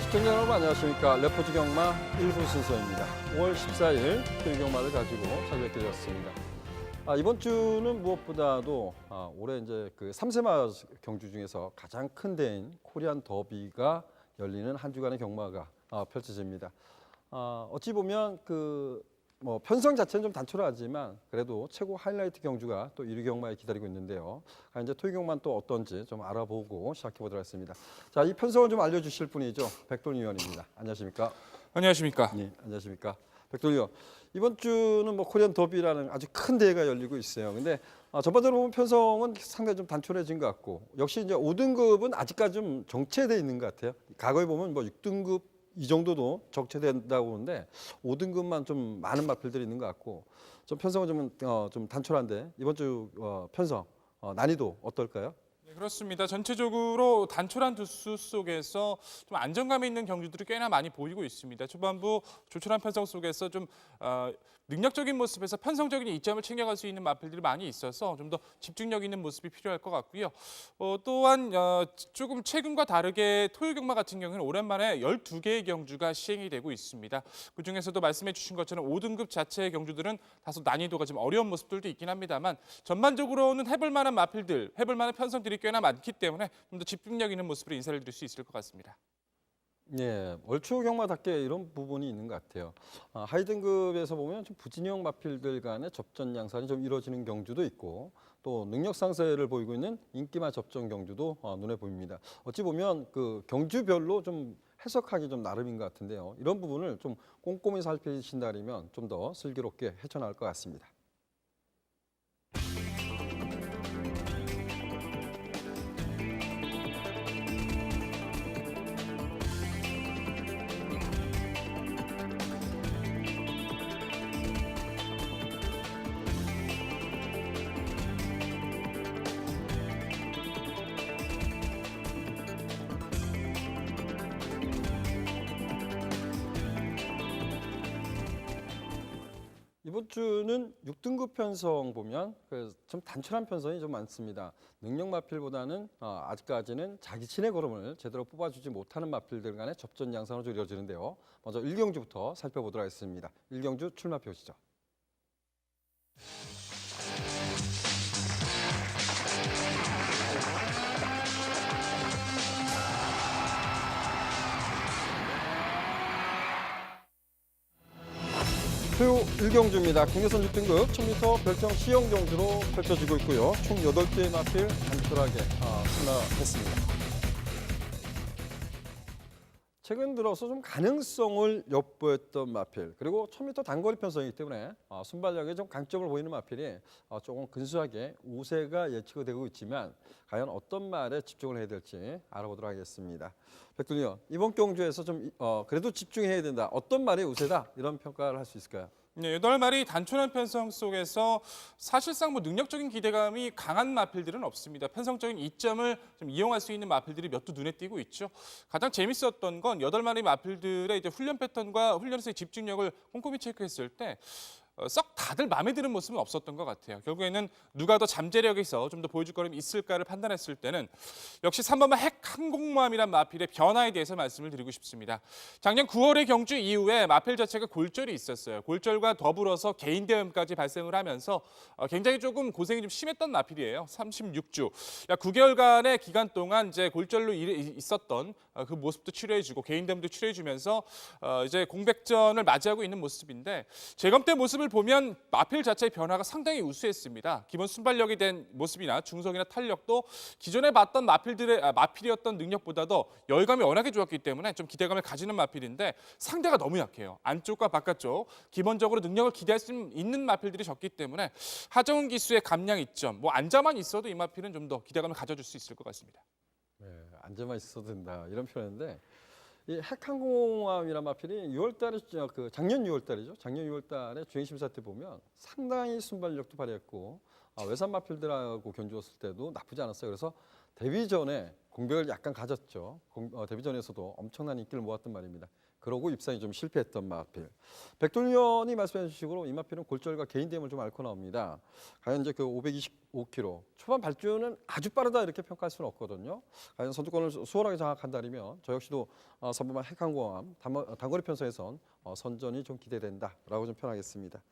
시청자 여러분 안녕하십니까. 레포즈 경마 1부 순서입니다. 5월 14일 토요 경마를 가지고 찾아뵙게 되었습니다. 이번 주는 무엇보다도 올해 이제 그 3세마 경주 중에서 가장 큰 대회인 코리안 더비가 열리는 한 주간의 경마가 펼쳐집니다. 어찌 보면 뭐 편성 자체는 좀 단촐하지만 그래도 최고 하이라이트 경주가 또 1위 경마에 기다리고 있는데요. 이제 토요 경마는 또 어떤지 좀 알아보고 시작해 보도록 하겠습니다. 자, 이 편성을 좀 알려주실 분이죠. 백돈 의원입니다. 안녕하십니까? 안녕하십니까? 네, 안녕하십니까? 백돈 의원. 이번 주는 뭐 코리안 더비라는 아주 큰 대회가 열리고 있어요. 근데 전반적으로 보면 편성은 상당히 좀 단촐해진 것 같고 역시 이제 5등급은 아직까지 좀 정체돼 있는 것 같아요. 과거에 보면 뭐 6등급 이 정도도 적체된다고 보는데 5등급만 좀 많은 마필들이 있는 것 같고 좀 편성은 좀 단촐한데 이번 주 편성 난이도 어떨까요? 네, 그렇습니다. 전체적으로 단촐한 두수 속에서 좀 안정감이 있는 경주들이 꽤나 많이 보이고 있습니다. 초반부 조촐한 편성 속에서 좀 능력적인 모습에서 편성적인 이점을 챙겨갈 수 있는 마필들이 많이 있어서 좀 더 집중력 있는 모습이 필요할 것 같고요. 또한 조금 최근과 다르게 토요 경마 같은 경우는 오랜만에 12개의 경주가 시행이 되고 있습니다. 그중에서도 말씀해 주신 것처럼 5등급 자체의 경주들은 다소 난이도가 좀 어려운 모습들도 있긴 합니다만 전반적으로는 해볼 만한 마필들, 해볼 만한 편성들이 꽤나 많기 때문에 좀 더 집중력 있는 모습으로 인사를 드릴 수 있을 것 같습니다. 네, 얼추 경마답게 이런 부분이 있는 것 같아요. 하이 등급에서 보면 좀 부진형 마필들 간의 접전 양상이 좀 이루어지는 경주도 있고 또 능력 상세를 보이고 있는 인기마 접전 경주도 눈에 보입니다. 어찌 보면 그 경주별로 좀 해석하기 좀 나름인 것 같은데요. 이런 부분을 좀 꼼꼼히 살피신다면 좀 더 슬기롭게 헤쳐나갈 것 같습니다. 이번 주는 6등급 편성 보면 좀 단촐한 편성이 좀 많습니다. 능력 마필보다는 아직까지는 자기 친의 걸음을 제대로 뽑아주지 못하는 마필들 간의 접전 양상으로 좀 이루어지는데요. 먼저 1경주부터 살펴보도록 하겠습니다. 1경주 출마표 보시죠. 토요 1경주입니다. 경계선 6등급 1000m 별정 시형 경주로 펼쳐지고 있고요. 총 8개의 마필 단촐하게 출마했습니다. 최근 들어서 좀 가능성을 엿보였던 마필 그리고 1000m 단거리 편성이기 때문에 순발력에 좀 강점을 보이는 마필이 조금 근소하게 우세가 예측이 되고 있지만 과연 어떤 말에 집중을 해야 될지 알아보도록 하겠습니다. 백돈 의원, 이번 경주에서 좀 그래도 집중해야 된다. 어떤 말이 우세다? 이런 평가를 할 수 있을까요? 네, 8마리 단촐한 편성 속에서 사실상 뭐 능력적인 기대감이 강한 마필들은 없습니다. 편성적인 이점을 좀 이용할 수 있는 마필들이 몇 두 눈에 띄고 있죠. 가장 재밌었던 건 8마리 마필들의 이제 훈련 패턴과 훈련에서의 집중력을 꼼꼼히 체크했을 때 썩 다들 마음에 드는 모습은 없었던 것 같아요. 결국에는 누가 더 잠재력에서 좀 더 보여줄 거름이 있을까를 판단했을 때는 역시 3번마 핵항공모함이란 마필의 변화에 대해서 말씀을 드리고 싶습니다. 작년 9월의 경주 이후에 마필 자체가 골절이 있었어요. 골절과 더불어서 개인 대염까지 발생을 하면서 굉장히 조금 고생이 좀 심했던 마필이에요. 36주, 약 9개월간의 기간 동안 이제 골절로 있었던 그 모습도 치료해주고 개인 대염도 치료해주면서 이제 공백전을 맞이하고 있는 모습인데 재검 때 모습을 보면 마필 자체의 변화가 상당히 우수했습니다. 기본 순발력이 된 모습이나 중성이나 탄력도 기존에 봤던 마필이었던 능력보다도 열감이 워낙에 좋았기 때문에 좀 기대감을 가지는 마필인데 상대가 너무 약해요. 안쪽과 바깥쪽 기본적으로 능력을 기대할 수 있는 마필들이 적기 때문에 하정훈 기수의 감량 이점, 뭐 앉아만 있어도 이 마필은 좀 더 기대감을 가져줄 수 있을 것 같습니다. 네, 앉아만 있어도 된다 이런 표현인데 이 핵항공모함이란 마필이 6월달에 작년 6월달이죠. 작년 6월달에 주행심사 때 보면 상당히 순발력도 발휘했고 외산 마필들하고 견주었을 때도 나쁘지 않았어요. 그래서 데뷔 전에 공백을 약간 가졌죠. 데뷔 전에서도 엄청난 인기를 모았단 말입니다. 그러고 입상이 좀 실패했던 마필. 백돌위원이 말씀해 주신 식으로 이 마필은 골절과 개인됨을 좀 앓고 나옵니다. 과연 이제 그 525km 초반 발주는 아주 빠르다 이렇게 평가할 수는 없거든요. 과연 선두권을 수월하게 장악한다면 저 역시도 선범한 핵항공함 단거리 편성에선 선전이 좀 기대된다라고 좀 표현하겠습니다.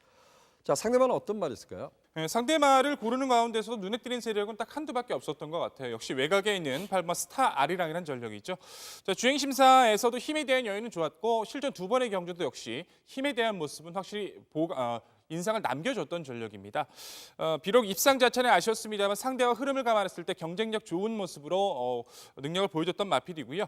자, 상대방은 어떤 말이 있을까요? 네, 상대말을 고르는 가운데서도 눈에 띄는 세력은 딱 한두 밖에 없었던 것 같아요. 역시 외곽에 있는 발마 스타 아리랑이라는 전력이죠. 자, 주행 심사에서도 힘에 대한 여유는 좋았고 실전 두 번의 경주도 역시 힘에 대한 모습은 확실히 인상을 남겨줬던 전력입니다. 비록 입상 자체는 아쉬웠습니다만 상대와 흐름을 감안했을 때 경쟁력 좋은 모습으로 능력을 보여줬던 마필이고요.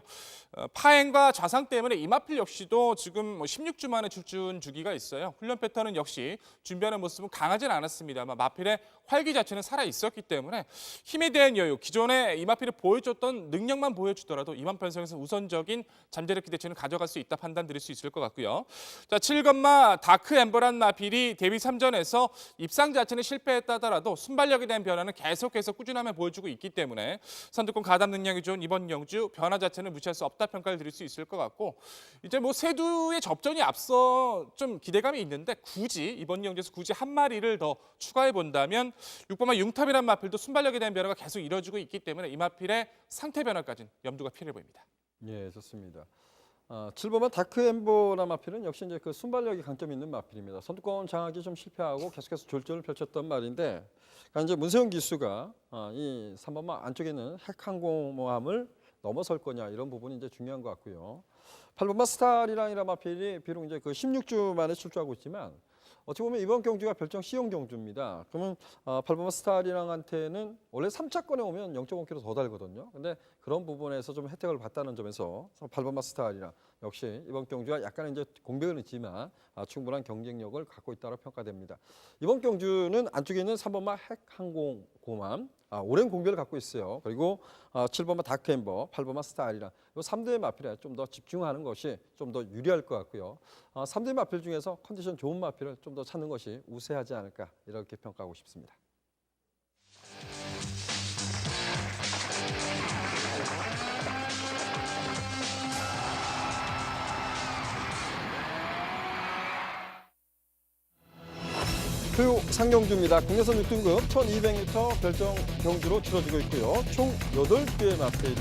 파행과 좌상 때문에 이 마필 역시도 지금 16주 만에 출준 주기가 있어요. 훈련 패턴은 역시 준비하는 모습은 강하진 않았습니다만 마필의 활기 자체는 살아 있었기 때문에 힘에 대한 여유, 기존에 이 마필이 보여줬던 능력만 보여주더라도 이번 편성에서 우선적인 잠재력 기대치는 가져갈 수 있다 판단드릴 수 있을 것 같고요. 자, 7건마 다크 엠버란 마필이 데뷔 3전에서 입상 자체는 실패했다더라도 순발력에 대한 변화는 계속해서 꾸준함을 보여주고 있기 때문에 선두권 가담 능력이 좋은 이번 경주 변화 자체는 무시할 수 없다 평가를 드릴 수 있을 것 같고 이제 뭐 세두의 접전이 앞서 좀 기대감이 있는데 굳이 이번 경주에서 굳이 한 마리를 더 추가해 본다면 6번마 융탑이란 마필도 순발력에 대한 변화가 계속 이뤄지고 있기 때문에 이 마필의 상태 변화까지는 염두가 필요해 보입니다. 예, 좋습니다. 7번만 다크 엠버라 마필은 역시 이제 그 순발력이 강점이 있는 마필입니다. 선두권 장악이 좀 실패하고 계속해서 졸전을 펼쳤던 말인데, 그러니까 이제 문세영 기수가 이 3번만 안쪽에 있는 핵항공모함을 넘어설 거냐 이런 부분이 이제 중요한 것 같고요. 8번만 스타리랑이라 마필이 비록 이제 그 16주 만에 출주하고 있지만 어떻게 보면 이번 경주가 별정 C형 경주입니다. 그러면 8번마 스타리랑한테는 원래 3차권에 오면 0.5km 더 달거든요. 근데 그런 부분에서 좀 혜택을 봤다는 점에서 8번마 스타리랑 역시 이번 경주가 약간 이제 공백은 있지만 충분한 경쟁력을 갖고 있다고 평가됩니다. 이번 경주는 안쪽에 있는 3번마 핵항공모함 오랜 공백을 갖고 있어요. 그리고 7번마 다크엠버, 8번마 스타리랑 이 3대의 마필에 좀 더 집중하는 것이 좀 더 유리할 것 같고요. 3대 마필 중에서 컨디션 좋은 마필을 좀 더 찾는 것이 우세하지 않을까 이렇게 평가하고 싶습니다. 토요 상경주입니다. 국내선 6등급 1200m 별정 경주로 치러지고 있고요. 총 8개의 마필이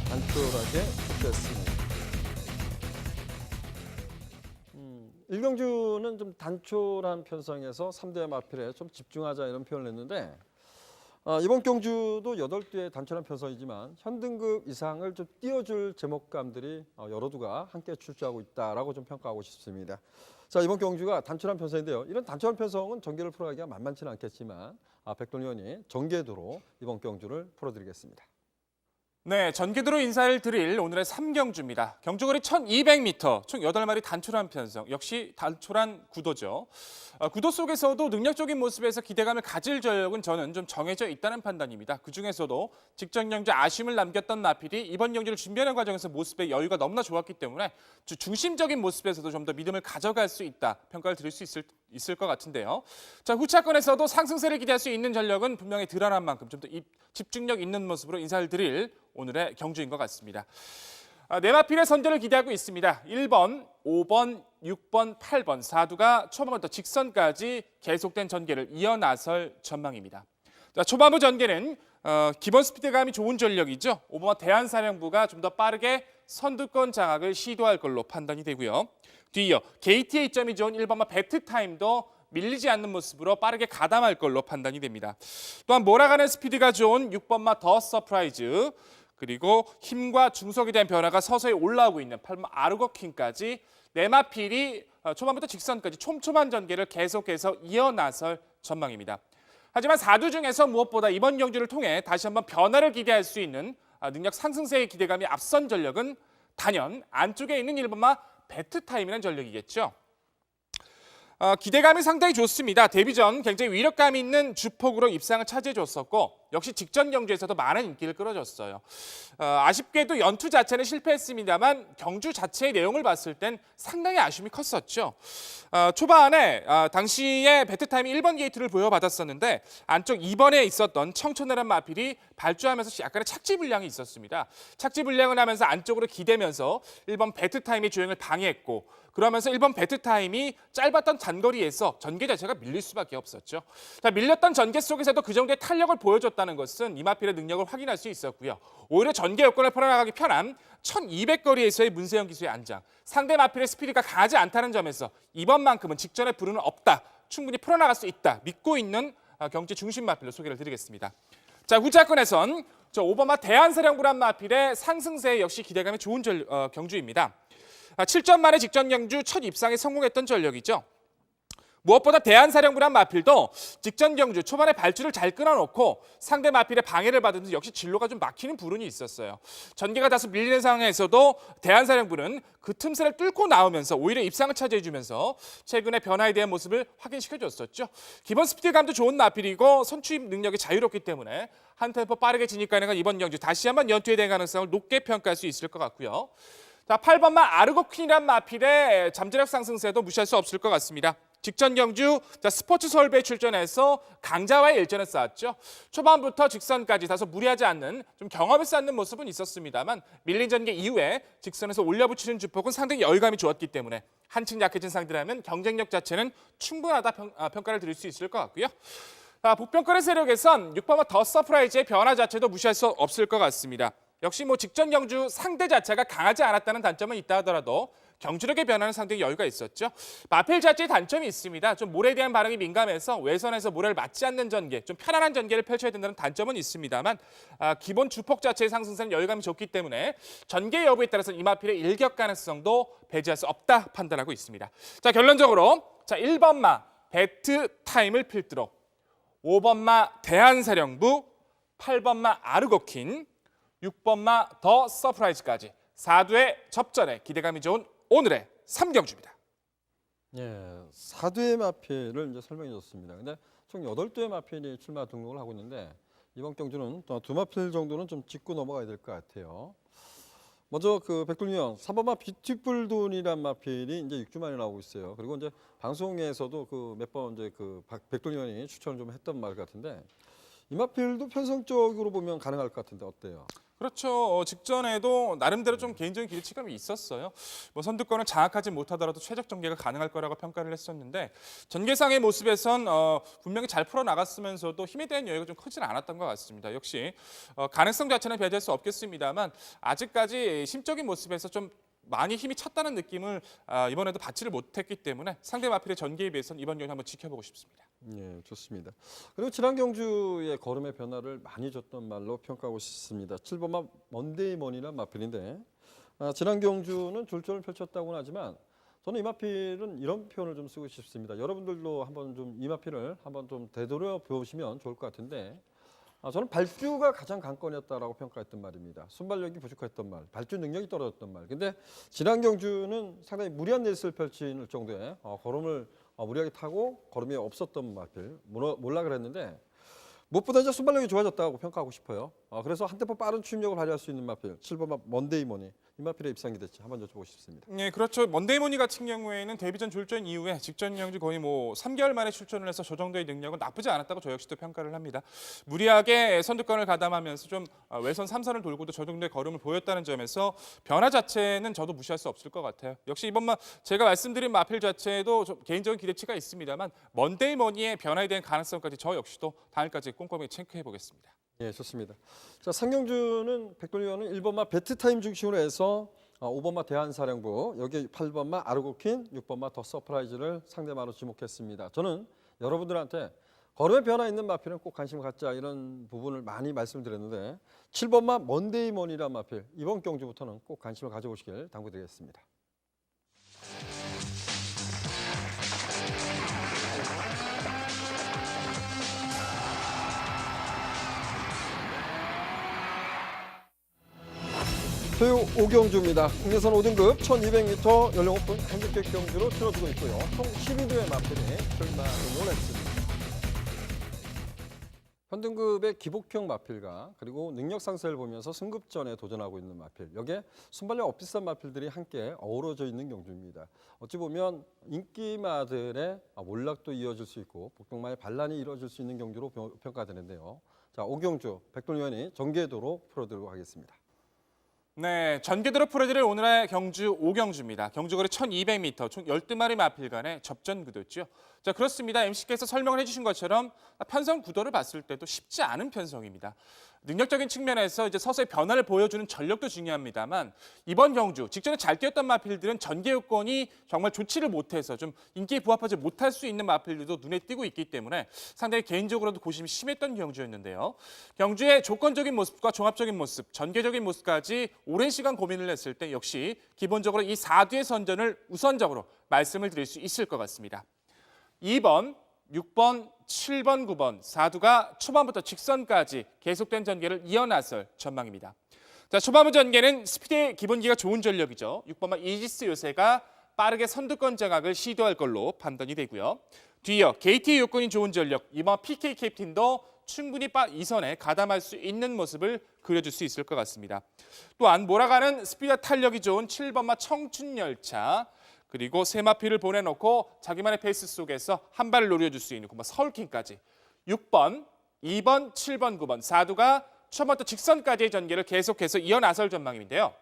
단촐하게 출제했습니다. 1경주는 좀 단촐한 편성에서 3대 마필에 좀 집중하자 이런 표현을 했는데 이번 경주도 8대의 단촐한 편성이지만 현등급 이상을 좀 띄워줄 제목감들이 여러 두가 함께 출주하고 있다라고 좀 평가하고 싶습니다. 자, 이번 경주가 단촐한 편성인데요. 이런 단촐한 편성은 전개를 풀어가기가 만만치는 않겠지만 백돌 의원이 전개도로 이번 경주를 풀어드리겠습니다. 네, 전개도로 인사를 드릴 오늘의 3경주입니다. 경주거리 1200m, 총 8마리 단촐한 편성, 역시 단촐한 구도죠. 구도 속에서도 능력적인 모습에서 기대감을 가질 전력은 저는 좀 정해져 있다는 판단입니다. 그중에서도 직전 경주 아쉬움을 남겼던 나필이 이번 경주를 준비하는 과정에서 모습의 여유가 너무나 좋았기 때문에 중심적인 모습에서도 좀 더 믿음을 가져갈 수 있다, 평가를 드릴 수 있을 것 같은데요. 자, 후차권에서도 상승세를 기대할 수 있는 전력은 분명히 드러난 만큼 좀 더 집중력 있는 모습으로 인사를 드릴 오늘의 경주인 것 같습니다. 네 마필의 선전을 기대하고 있습니다. 1번, 5번, 6번, 8번 4두가 초반부터 직선까지 계속된 전개를 이어나설 전망입니다. 자, 초반부 전개는 기본 스피드감이 좋은 전력이죠. 5번 대한사령부가 좀 더 빠르게 선두권 장악을 시도할 걸로 판단이 되고요. 뒤이어 게이트의 이점이 좋은 1번마 배트타임도 밀리지 않는 모습으로 빠르게 가담할 걸로 판단이 됩니다. 또한 몰아가는 스피드가 좋은 6번마 더 서프라이즈, 그리고 힘과 중속에 대한 변화가 서서히 올라오고 있는 8번 아르고킹까지 네 마필이 초반부터 직선까지 촘촘한 전개를 계속해서 이어나설 전망입니다. 하지만 4두 중에서 무엇보다 이번 경주를 통해 다시 한번 변화를 기대할 수 있는 능력 상승세의 기대감이 앞선 전력은 단연 안쪽에 있는 1번마 배트타임이라는 전력이겠죠. 기대감이 상당히 좋습니다. 데뷔 전 굉장히 위력감 있는 주폭으로 입상을 차지해줬었고 역시 직전 경주에서도 많은 인기를 끌어줬어요. 아쉽게도 연투 자체는 실패했습니다만 경주 자체의 내용을 봤을 땐 상당히 아쉬움이 컸었죠. 초반에 당시에 배트타임이 1번 게이트를 부여받았었는데 안쪽 2번에 있었던 청천내란 마필이 발주하면서 약간의 착지 불량이 있었습니다. 착지 불량을 하면서 안쪽으로 기대면서 1번 배트타임의 주행을 방해했고 그러면서 1번 배트타임이 짧았던 단거리에서 전개 자체가 밀릴 수밖에 없었죠. 자, 밀렸던 전개 속에서도 그 정도의 탄력을 보여줬다는 것은 이 마필의 능력을 확인할 수 있었고요. 오히려 전개 여건을 풀어나가기 편한 1200거리에서의 문세영 기수의 안장, 상대 마필의 스피드가 강하지 않다는 점에서 이번만큼은 직전에 불운은 없다, 충분히 풀어나갈 수 있다 믿고 있는 경제 중심 마필로 소개를 드리겠습니다. 자, 후자권에선 5번마 대한사령부란 마필의 상승세 역시 기대감이 좋은 경주입니다. 7점 만에 직전 경주 첫 입상에 성공했던 전력이죠. 무엇보다 대한사령부란 마필도 직전 경주 초반에 발주를 잘 끊어놓고 상대 마필의 방해를 받으면서 역시 진로가 좀 막히는 불운이 있었어요. 전개가 다소 밀리는 상황에서도 대한사령부는 그 틈새를 뚫고 나오면서 오히려 입상을 차지해주면서 최근의 변화에 대한 모습을 확인시켜줬었죠. 기본 스피드감도 좋은 마필이고 선취입 능력이 자유롭기 때문에 한 템포 빠르게 진입 가능한 이번 경주 다시 한번 연투에 대한 가능성을 높게 평가할 수 있을 것 같고요. 자, 8번마 아르고퀸이란 마필의 잠재력 상승세도 무시할 수 없을 것 같습니다. 직전 경주 스포츠 서울배에 출전해서 강자와의 일전을 쌓았죠. 초반부터 직선까지 다소 무리하지 않는 좀 경험을 쌓는 모습은 있었습니다만 밀린 전개 이후에 직선에서 올려붙이는 주폭은 상당히 열감이 좋았기 때문에 한층 약해진 상대라면 경쟁력 자체는 충분하다 평가를 드릴 수 있을 것 같고요. 북평권의 세력에선 6번마 더 서프라이즈의 변화 자체도 무시할 수 없을 것 같습니다. 역시 직전 경주 상대 자체가 강하지 않았다는 단점은 있다 하더라도 경주력의 변화는 상당히 여유가 있었죠. 마필 자체의 단점이 있습니다. 좀 모래에 대한 반응이 민감해서 외선에서 모래를 맞지 않는 전개, 좀 편안한 전개를 펼쳐야 된다는 단점은 있습니다만 기본 주폭 자체의 상승세는 여유감이 좋기 때문에 전개 여부에 따라서 이 마필의 일격 가능성도 배제할 수 없다 판단하고 있습니다. 자, 결론적으로 1번마 배트 타임을 필두로 5번마 대한사령부, 8번마 아르고킨, 6번마 더 서프라이즈까지 4두의 접전에 기대감이 좋은 오늘의 3경주입니다. 예, 4두의 마필을 이제 설명해 줬습니다. 근데 총 8두의 마필이 출마 등록을 하고 있는데 이번 경주는 또 2마필 정도는 좀 짚고 넘어가야 될 것 같아요. 먼저 백돌리형 3번마 뷰티풀돈이란 마필이 이제 6주 만에 나오고 있어요. 그리고 이제 방송에서도 몇 번 이제 백돌리형이 추천을 좀 했던 말 같은데 이 마필도 편성적으로 보면 가능할 것 같은데 어때요? 그렇죠. 직전에도 나름대로 좀 개인적인 기대치감이 있었어요. 선두권을 장악하지 못하더라도 최적 전개가 가능할 거라고 평가를 했었는데 전개상의 모습에선 분명히 잘 풀어나갔으면서도 힘에 대한 여유가 좀 크지는 않았던 것 같습니다. 역시 가능성 자체는 배제할 수 없겠습니다만 아직까지 심적인 모습에서 좀 많이 힘이 찼다는 느낌을 이번에도 받지를 못했기 때문에 상대 마필의 전개에 비해서는 이번 경기 한번 지켜보고 싶습니다. 네, 좋습니다. 그리고 지난 경주의 걸음의 변화를 많이 줬던 말로 평가하고 싶습니다. 7번마 먼데이머니란 마필인데 지난 경주는 졸전을 펼쳤다고는 하지만 저는 이 마필은 이런 표현을 좀 쓰고 싶습니다. 여러분들도 한번 좀 이 마필을 한번 좀 되돌려 보시면 좋을 것 같은데 저는 발주가 가장 관건이었다라고 평가했던 말입니다. 순발력이 부족했던 말, 발주 능력이 떨어졌던 말. 근데 지난 경주는 상당히 무리한 레이스를 펼칠 정도의 걸음을 무리하게 타고 걸음이 없었던 마필 몰라 그랬는데 무엇보다 이제 순발력이 좋아졌다고 평가하고 싶어요. 그래서 한 템포 빠른 추임력을 발휘할 수 있는 마필 7번 먼데이머니 이 마필의 입상이 됐지 한번 여쭤보고 싶습니다. 네, 그렇죠. 먼데이머니 같은 경우에는 데뷔전 졸전 이후에 직전 경주 거의 3개월 만에 출전을 해서 저 정도의 능력은 나쁘지 않았다고 저 역시도 평가를 합니다. 무리하게 선두권을 가담하면서 좀 외선 3선을 돌고도 저 정도의 걸음을 보였다는 점에서 변화 자체는 저도 무시할 수 없을 것 같아요. 역시 이번만 제가 말씀드린 마필 자체도 좀 개인적인 기대치가 있습니다만 먼데이머니의 변화에 대한 가능성까지 저 역시도 다음까지 꼼꼼히 체크해 보겠습니다. 네, 좋습니다. 자, 상경주는 백돌리원은 1번마 배트타임 중심으로 해서 5번마 대한사령부, 여기 8번마 아르고킨, 6번마 더 서프라이즈를 상대마로 지목했습니다. 저는 여러분들한테 걸음의 변화 있는 마필은 꼭 관심을 갖자 이런 부분을 많이 말씀드렸는데 7번마 먼데이머니란 마필 이번 경주부터는 꼭 관심을 가져보시길 당부드리겠습니다. 소요 5경주입니다. 국내선 5등급 1200m 연령 오픈 핸디캡 경주로 치러지고 있고요. 총 12도의 마필이 출마 등록을 했습니다. 현등급의 기복형 마필과 그리고 능력 상승을 보면서 승급전에 도전하고 있는 마필, 여기에 순발력 비싼 마필들이 함께 어우러져 있는 경주입니다. 어찌 보면 인기마들의 몰락도 이어질 수 있고 복병마의 반란이 이루어질 수 있는 경주로 평가되는데요. 자, 5경주 백돌위원이 전개도로 풀어드리도록 하겠습니다. 네, 전개도로 풀어드릴 오늘의 경주 5경주입니다. 경주거리 1200m, 총 12마리 마필 간의 접전 구도죠. 자, 그렇습니다. MC께서 설명을 해주신 것처럼 편성 구도를 봤을 때도 쉽지 않은 편성입니다. 능력적인 측면에서 이제 서서히 변화를 보여주는 전력도 중요합니다만 이번 경주 직전에 잘 뛰었던 마필들은 전개 요건이 정말 좋지를 못해서 좀 인기에 부합하지 못할 수 있는 마필들도 눈에 띄고 있기 때문에 상당히 개인적으로도 고심이 심했던 경주였는데요. 경주의 조건적인 모습과 종합적인 모습, 전개적인 모습까지 오랜 시간 고민을 했을 때 역시 기본적으로 이 4두의 선전을 우선적으로 말씀을 드릴 수 있을 것 같습니다. 2번, 6번, 7번, 9번, 4두가 초반부터 직선까지 계속된 전개를 이어나설 전망입니다. 자, 초반부 전개는 스피드의 기본기가 좋은 전력이죠. 6번마 이지스 요새가 빠르게 선두권 장악을 시도할 걸로 판단이 되고요. 뒤이어 게이트의 요건이 좋은 전력, 2번 PK 캡틴도 충분히 이 선에 가담할 수 있는 모습을 그려줄 수 있을 것 같습니다. 또한 몰아가는 스피드와 탄력이 좋은 7번마 청춘열차, 그리고 세 마필을 보내놓고 자기만의 페이스 속에서 한 발을 노려줄 수 있는 서울킹까지 6번, 2번, 7번, 9번, 4두가 처음부터 직선까지의 전개를 계속해서 이어나설 전망인데요.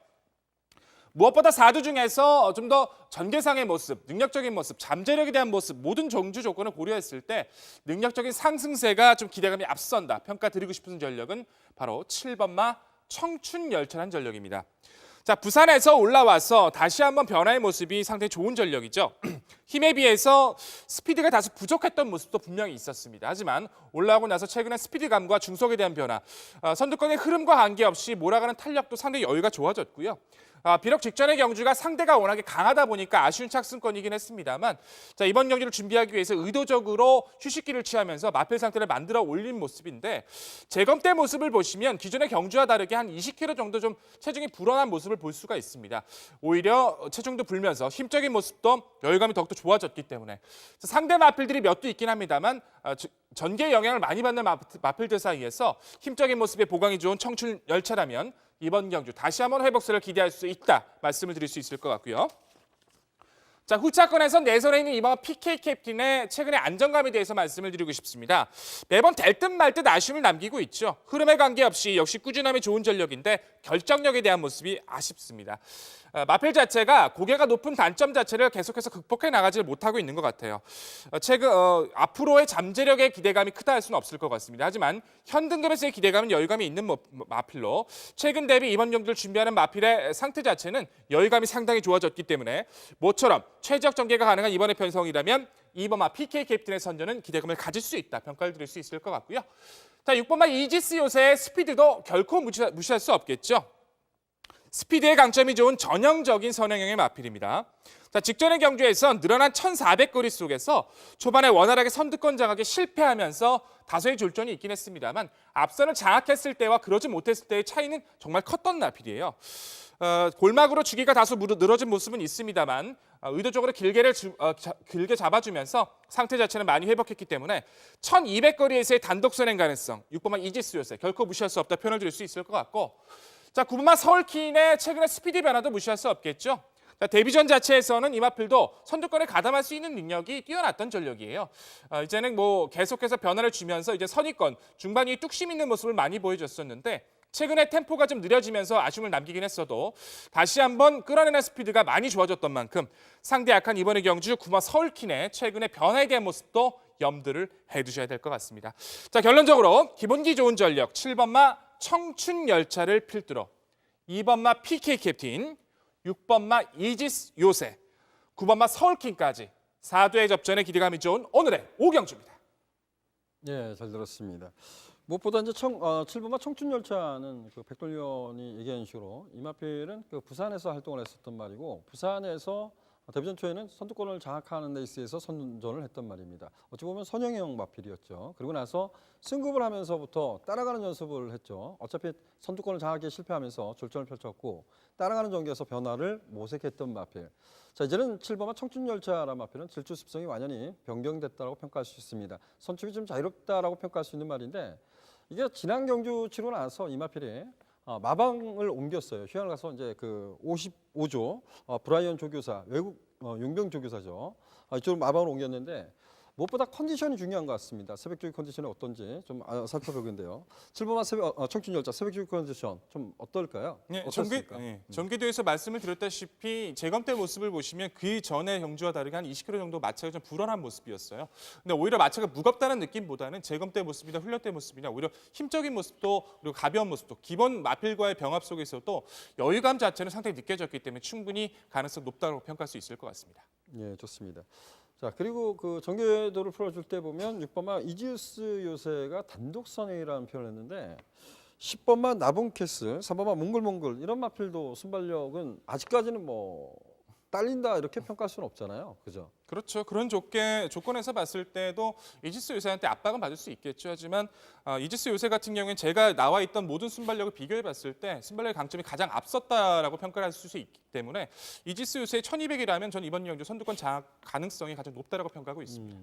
무엇보다 4두 중에서 좀 더 전개상의 모습, 능력적인 모습, 잠재력에 대한 모습, 모든 종주 조건을 고려했을 때 능력적인 상승세가 좀 기대감이 앞선다 평가드리고 싶은 전력은 바로 7번마 청춘열차라는 전력입니다. 자, 부산에서 올라와서 다시 한번 변화의 모습이 상당히 좋은 전력이죠. 힘에 비해서 스피드가 다소 부족했던 모습도 분명히 있었습니다. 하지만 올라오고 나서 최근에 스피드감과 중속에 대한 변화, 선두권의 흐름과 관계없이 몰아가는 탄력도 상당히 여유가 좋아졌고요. 비록 직전의 경주가 상대가 워낙에 강하다 보니까 아쉬운 착승권이긴 했습니다만 자, 이번 경기를 준비하기 위해서 의도적으로 휴식기를 취하면서 마필 상태를 만들어 올린 모습인데 재검 때 모습을 보시면 기존의 경주와 다르게 한 20kg 정도 좀 체중이 불어난 모습을 볼 수가 있습니다. 오히려 체중도 불면서 힘적인 모습도 여유감이 더욱더 좋아졌기 때문에 상대 마필들이 몇 두 있긴 합니다만 전개에 영향을 많이 받는 마필들 사이에서 힘적인 모습에 보강이 좋은 청춘 열차라면 이번 경주 다시 한번 회복세를 기대할 수 있다 말씀을 드릴 수 있을 것 같고요. 자, 후차권에선 내선에 있는 이번 PK 캡틴의 최근의 안정감에 대해서 말씀을 드리고 싶습니다. 매번 될 듯 말 듯 아쉬움을 남기고 있죠. 흐름에 관계없이 역시 꾸준함이 좋은 전력인데 결정력에 대한 모습이 아쉽습니다. 마필 자체가 고개가 높은 단점 자체를 계속해서 극복해 나가지 못하고 있는 것 같아요. 최근 앞으로의 잠재력의 기대감이 크다 할 수는 없을 것 같습니다. 하지만 현 등급에서의 기대감은 여유감이 있는 마필로 최근 대비 이번 경기를 준비하는 마필의 상태 자체는 여유감이 상당히 좋아졌기 때문에 모처럼 최적 전개가 가능한 이번의 편성이라면 2번마 PK 캡틴의 선전은 기대감을 가질 수 있다 평가를 드릴 수 있을 것 같고요. 자, 6번마 이지스 요새의 스피드도 결코 무시할 수 없겠죠. 스피드의 강점이 좋은 전형적인 선행형의 마필입니다. 자, 직전의 경주에서 늘어난 1400거리 속에서 초반에 원활하게 선두권 장악에 실패하면서 다소의 졸전이 있긴 했습니다만 앞선을 장악했을 때와 그러지 못했을 때의 차이는 정말 컸던 마필이에요. 골막으로 주기가 다소 늘어진 모습은 있습니다만 의도적으로 길게 잡아주면서 상태 자체는 많이 회복했기 때문에 1200거리에서의 단독 선행 가능성 6번마 이지스 요새 결코 무시할 수 없다 표현을 드릴 수 있을 것 같고 자, 9번마 서울킨의 최근의 스피드 변화도 무시할 수 없겠죠. 자, 데뷔전 자체에서는 이 마필도 선두권에 가담할 수 있는 능력이 뛰어났던 전력이에요. 이제는 계속해서 변화를 주면서 이제 선의권, 중반이 뚝심 있는 모습을 많이 보여줬었는데 최근에 템포가 좀 느려지면서 아쉬움을 남기긴 했어도 다시 한번 끌어내는 스피드가 많이 좋아졌던 만큼 상대 약한 이번의 경주 9번마 서울킨의 최근의 변화에 대한 모습도 염두를 해두셔야 될 것 같습니다. 자, 결론적으로 기본기 좋은 전력 7번마 청춘열차를 필두로 2번마 PK 캡틴, 6번마 이지스 요새, 9번마 서울킹까지 4두의 접전에 기대감이 좋은 오늘의 5경주입니다. 예, 잘 들었습니다. 무엇보다 이제 7번마 청춘열차는 그 백돌위원이 얘기한 식으로 이 마필은 그 부산에서 활동을 했었던 말이고 부산에서 데뷔전 초에는 선두권을 장악하는 레이스에서 선전을 했던 말입니다. 어찌 보면 선형형 마필이었죠. 그리고 나서 승급을 하면서부터 따라가는 연습을 했죠. 어차피 선두권을 장악에 실패하면서 졸전을 펼쳤고 따라가는 전개에서 변화를 모색했던 마필. 자, 이제는 7번마 청춘열차라는 마필은 질주 습성이 완전히 변경됐다고 평가할 수 있습니다. 선축이 좀 자유롭다라고 평가할 수 있는 말인데 이게 지난 경주 치고 나서 이마필이 마방을 옮겼어요. 휴양을 가서 이제 그 55조 브라이언 조교사 외국 용병 조교사죠. 이쪽으로 마방을 옮겼는데 무엇보다 컨디션이 중요한 것 같습니다. 새벽주기 컨디션이 어떤지 좀 살펴보겠는데요. 7번마 청춘열차 새벽주기 컨디션 좀 어떨까요? 네, 어떻습니까? 전개도에서 말씀을 드렸다시피 재검 때 모습을 보시면 그 전에 경주와 다르게 한 20km 정도 마차가 좀 불안한 모습이었어요. 근데 오히려 마차가 무겁다는 느낌보다는 재검 때 모습이나 훈련 때 모습이나 오히려 힘적인 모습도 그리고 가벼운 모습도 기본 마필과의 병합 속에서도 여유감 자체는 상당히 느껴졌기 때문에 충분히 가능성 높다고 평가할 수 있을 것 같습니다. 예, 좋습니다. 자, 그리고 그 전개도를 풀어줄 때 보면 6번마 이지우스 요새가 단독선행이라는 표현을 했는데 10번마 나본캐스, 3번마 몽글몽글 이런 마필도 순발력은 아직까지는 뭐 딸린다 이렇게 평가할 수는 없잖아요. 그죠? 그렇죠. 그런 조건에서 봤을 때도 이지스 요새한테 압박은 받을 수 있겠죠. 하지만 이지스 요새 같은 경우에는 제가 나와 있던 모든 순발력을 비교해 봤을 때 순발력의 강점이 가장 앞섰다라고 평가를 할 수 있기 때문에 이지스 요새 1200이라면 전 이번 경주 선두권 장악 가능성이 가장 높다라고 평가하고 있습니다.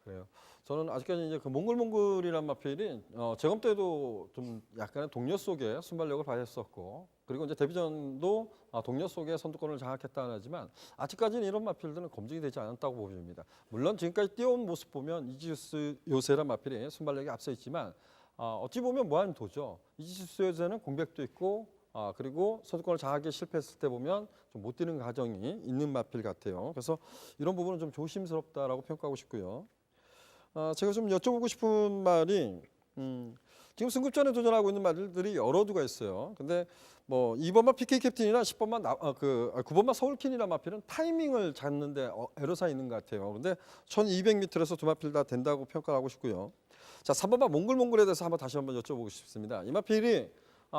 그래요. 저는 아직까지 이제 그 몽글몽글이란 마필이 재검 때도 좀 약간의 동료 속에 순발력을 발휘했었고 그리고 이제 데뷔전도 동료 속에 선두권을 장악했다는 하지만 아직까지는 이런 마필들은 검증이 되지 않았다고 보입니다. 물론 지금까지 뛰어온 모습 보면 이지우스 요새란 마필이 순발력이 앞서 있지만 어찌 보면 무한도죠. 이지우스 요새는 공백도 있고 그리고 선두권을 장악에 실패했을 때 보면 좀 못 뛰는 과정이 있는 마필 같아요. 그래서 이런 부분은 좀 조심스럽다라고 평가하고 싶고요. 제가 좀 여쭤보고 싶은 말이 지금 승급전에 도전하고 있는 말들이 여러 두가 있어요. 근데 뭐 2번마 PK 캡틴이나 10번마 9번마 서울킨이나 마필은 타이밍을 잡는데 애로사항이 있는 것 같아요. 근데 1200m에서 두 마필 다 된다고 평가하고 싶고요. 자, 3번마 몽글몽글에 대해서 다시 한번 여쭤보고 싶습니다. 이 마필이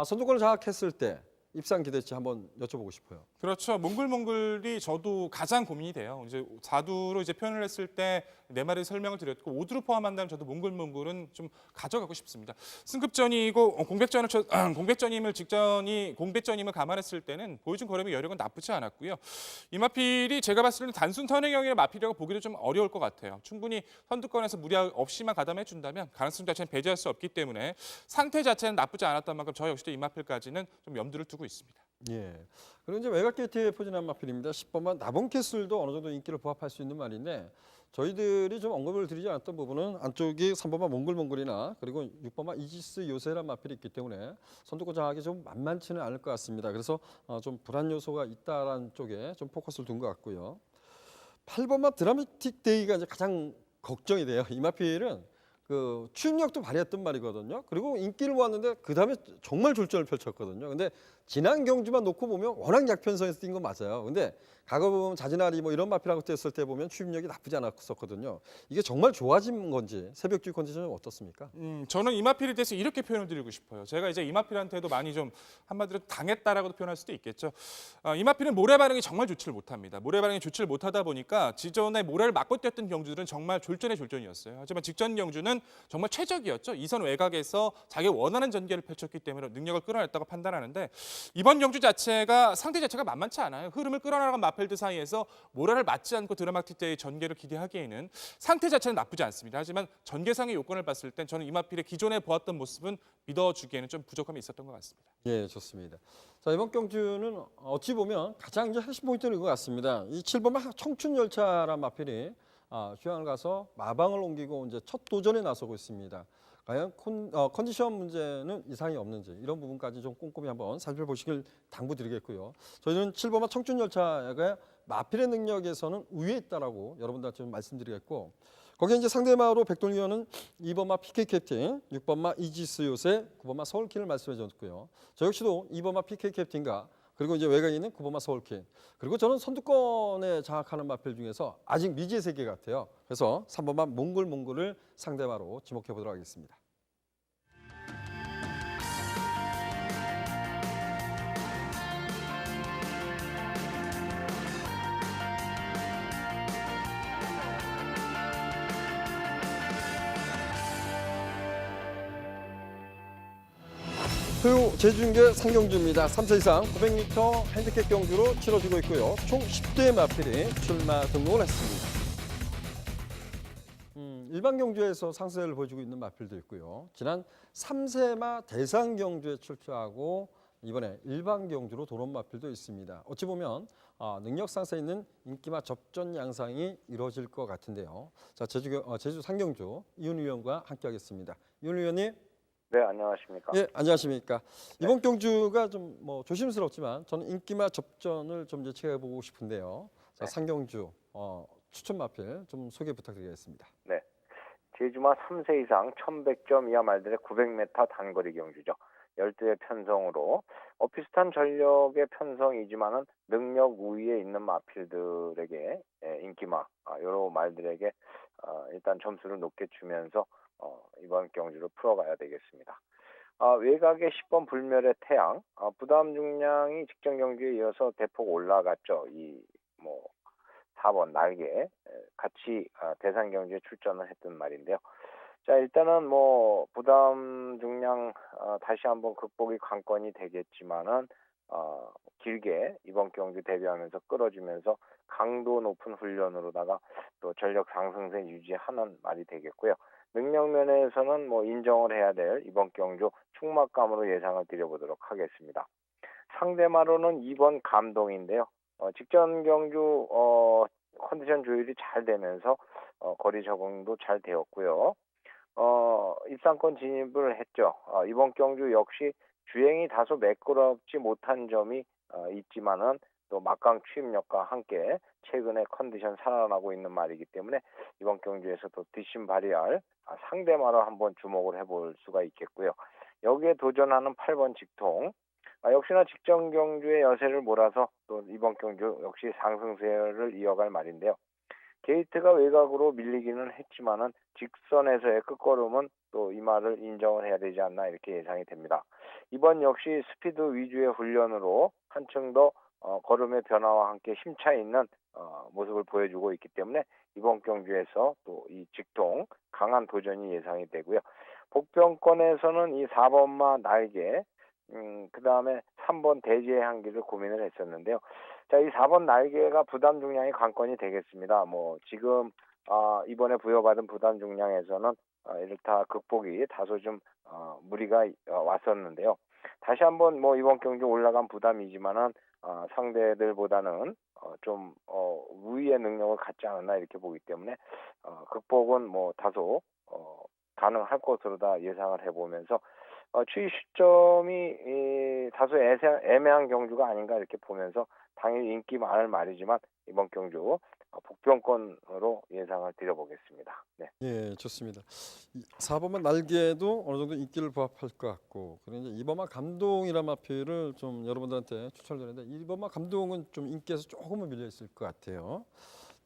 선두권을 장악했을 때 입상 기대치 한번 여쭤보고 싶어요. 그렇죠. 몽글몽글이 저도 가장 고민이 돼요. 이제 4두로 이제 표현을 했을 때 네 마리 설명을 드렸고 5두로 포함한다면 저도 몽글몽글은 좀 가져가고 싶습니다. 승급전이고 공백전임을 공백전임을 감안했을 때는 보여준 걸음의 여력은 나쁘지 않았고요. 이 마필이 제가 봤을 때는 단순 선행형의 마필이라고 보기도 좀 어려울 것 같아요. 충분히 선두권에서 무리 없이만 가담해 준다면 가능성 자체는 배제할 수 없기 때문에 상태 자체는 나쁘지 않았던 만큼 저 역시도 이 마필까지는 좀 염두를 두고 있습니다. 예. 그리고 이제 외곽 게이트에 포진한 마필입니다. 10번만 나본캐슬도 어느 정도 인기를 부합할 수 있는 말인데 저희들이 좀 언급을 드리지 않았던 부분은 안쪽이 3번만 몽글몽글이나 그리고 6번만 이지스 요새란 마필이 있기 때문에 선두권 장악이 좀 만만치는 않을 것 같습니다. 그래서 좀 불안 요소가 있다라는 쪽에 좀 포커스를 둔 것 같고요. 8번만 드라마틱 데이가 이제 가장 걱정이 돼요. 이 마필은 그 추진력도 발휘했던 말이거든요. 그리고 인기를 모았는데 그 다음에 정말 졸전을 펼쳤거든요. 근데 지난 경주만 놓고 보면 워낙 약편성에서 뛴 건 맞아요. 근데 과거 보면 자진아리 뭐 이런 마필하고 뛰었을 때 보면 추진력이 나쁘지 않았었거든요. 이게 정말 좋아진 건지 새벽주기 컨디션은 어떻습니까? 저는 이마필에 대해서 이렇게 표현을 드리고 싶어요. 제가 이제 이마필한테도 많이 좀 한마디로 당했다라고도 표현할 수도 있겠죠. 이마필은 모래 반응이 정말 좋지를 못합니다. 모래 반응이 좋지를 못하다 보니까 지전에 모래를 맞고 뛰었던 경주들은 정말 졸전의 졸전이었어요. 하지만 직전 경주는 정말 최적이었죠. 이선 외곽에서 자기가 원하는 전개를 펼쳤기 때문에 능력을 끌어냈다고 판단하는데 이번 경주 자체가 상태 자체가 만만치 않아요. 흐름을 끌어나간 마펠드 사이에서 모래를 맞지 않고 드라마틱 대의 전개를 기대하기에는 상태 자체는 나쁘지 않습니다. 하지만 전개상의 요건을 봤을 땐 저는 이마필의 기존에 보았던 모습은 믿어주기에는 좀 부족함이 있었던 것 같습니다. 예, 좋습니다. 자, 이번 경주는 어찌 보면 가장 이제 핵심 포인트는 것 같습니다. 이 7번 청춘열차란 마필이 휴양을 가서 마방을 옮기고 이제 첫 도전에 나서고 있습니다. 과연 컨디션 문제는 이상이 없는지 이런 부분까지 좀 꼼꼼히 한번 살펴보시길 당부드리겠고요. 저희는 7번마 청춘열차가 마필의 능력에서는 우위에 있다라고 여러분들한테 좀 말씀드리겠고 거기에 이제 상대마로 백돌기원은 2번마 PK 캡틴, 6번마 이지스 요새, 9번마 서울킨을 말씀해 줬고요. 저 역시도 2번마 PK 캡틴과 그리고 이제 외곽에 있는 9번마 서울킨. 그리고 저는 선두권에 장악하는 마필 중에서 아직 미지의 세계 같아요. 그래서 3번마 몽글몽글을 상대마로 지목해 보도록 하겠습니다. 토요 제중계 상경주입니다. 3차 이상 900m 핸디캡 경주로 치러지고 있고요. 총 10대의 마필이 출마 등록을 했습니다. 일반 경주에서 상세를 보여주고 있는 마필도 있고요. 지난 3세마 대상 경주에 출조하고 이번에 일반 경주로 돌아온 마필도 있습니다. 어찌 보면 능력 상세에 있는 인기마 접전 양상이 이루어질 것 같은데요. 자, 제주 상경주 이훈 위원과 함께하겠습니다. 이훈 위원님. 네, 안녕하십니까. 예, 안녕하십니까. 이번 경주가 좀 뭐 조심스럽지만 저는 인기마 접전을 좀 예측해 보고 싶은데요. 자, 상경주 추천 마필 좀 소개 부탁드리겠습니다. 네, 제주마 3세 이상 1100점 이하 말들의 900m 단거리 경주죠. 12회 편성으로 비슷한 전력의 편성이지만은 능력 우위에 있는 마필들에게 인기마 여러 말들에게 일단 점수를 높게 주면서 이번 경주를 풀어가야 되겠습니다. 외곽의 10번 불멸의 태양, 부담 중량이 직전 경주에 이어서 대폭 올라갔죠. 이 4번 날개 같이 대상 경주에 출전을 했던 말인데요. 자, 일단은 부담 중량 다시 한번 극복이 관건이 되겠지만은 길게 이번 경주 대비하면서 끌어주면서 강도 높은 훈련으로다가 또 전력 상승세 유지하는 말이 되겠고요. 능력 면에서는 인정을 해야 될 이번 경주 충막감으로 예상을 드려보도록 하겠습니다. 상대마로는 2번 감동인데요. 직전 경주 컨디션 조율이 잘 되면서 거리 적응도 잘 되었고요. 입상권 진입을 했죠. 이번 경주 역시 주행이 다소 매끄럽지 못한 점이 있지만은 또 막강 추임력과 함께 최근에 컨디션 살아나고 있는 말이기 때문에 이번 경주에서도 뒷심 발휘할 상대마로 한번 주목을 해볼 수가 있겠고요. 여기에 도전하는 8번 직통, 역시나 직전 경주의 여세를 몰아서 또 이번 경주 역시 상승세를 이어갈 말인데요. 게이트가 외곽으로 밀리기는 했지만은 직선에서의 끝걸음은 또 이 말을 인정을 해야 되지 않나 이렇게 예상이 됩니다. 이번 역시 스피드 위주의 훈련으로 한층 더 걸음의 변화와 함께 힘차 있는 모습을 보여주고 있기 때문에 이번 경주에서 또 이 직통 강한 도전이 예상이 되고요. 복병권에서는 이 4번마 날개, 그 다음에 3번 대지의 향기를 고민을 했었는데요. 자, 이 4번 날개가 부담 중량이 관건이 되겠습니다. 지금 이번에 부여받은 부담 중량에서는 이렇다 극복이 다소 좀 무리가 왔었는데요. 다시 한번 이번 경주 올라간 부담이지만은 상대들보다는 좀 우위의 능력을 갖지 않았나 이렇게 보기 때문에 극복은 다소 가능할 것으로 다 예상을 해보면서 추이 시점이 다소 애매한 경주가 아닌가 이렇게 보면서 당연히 인기 많을 말이지만 이번 경주 복병권으로 예상을 드려보겠습니다. 네. 예, 좋습니다. 4번만 날개도 어느 정도 인기를 부합할 것 같고, 그런데 2번만 감동이란 마필을 좀 여러분들한테 추천드렸는데 2번만 감동은 좀 인기에서 조금은 밀려 있을 것 같아요.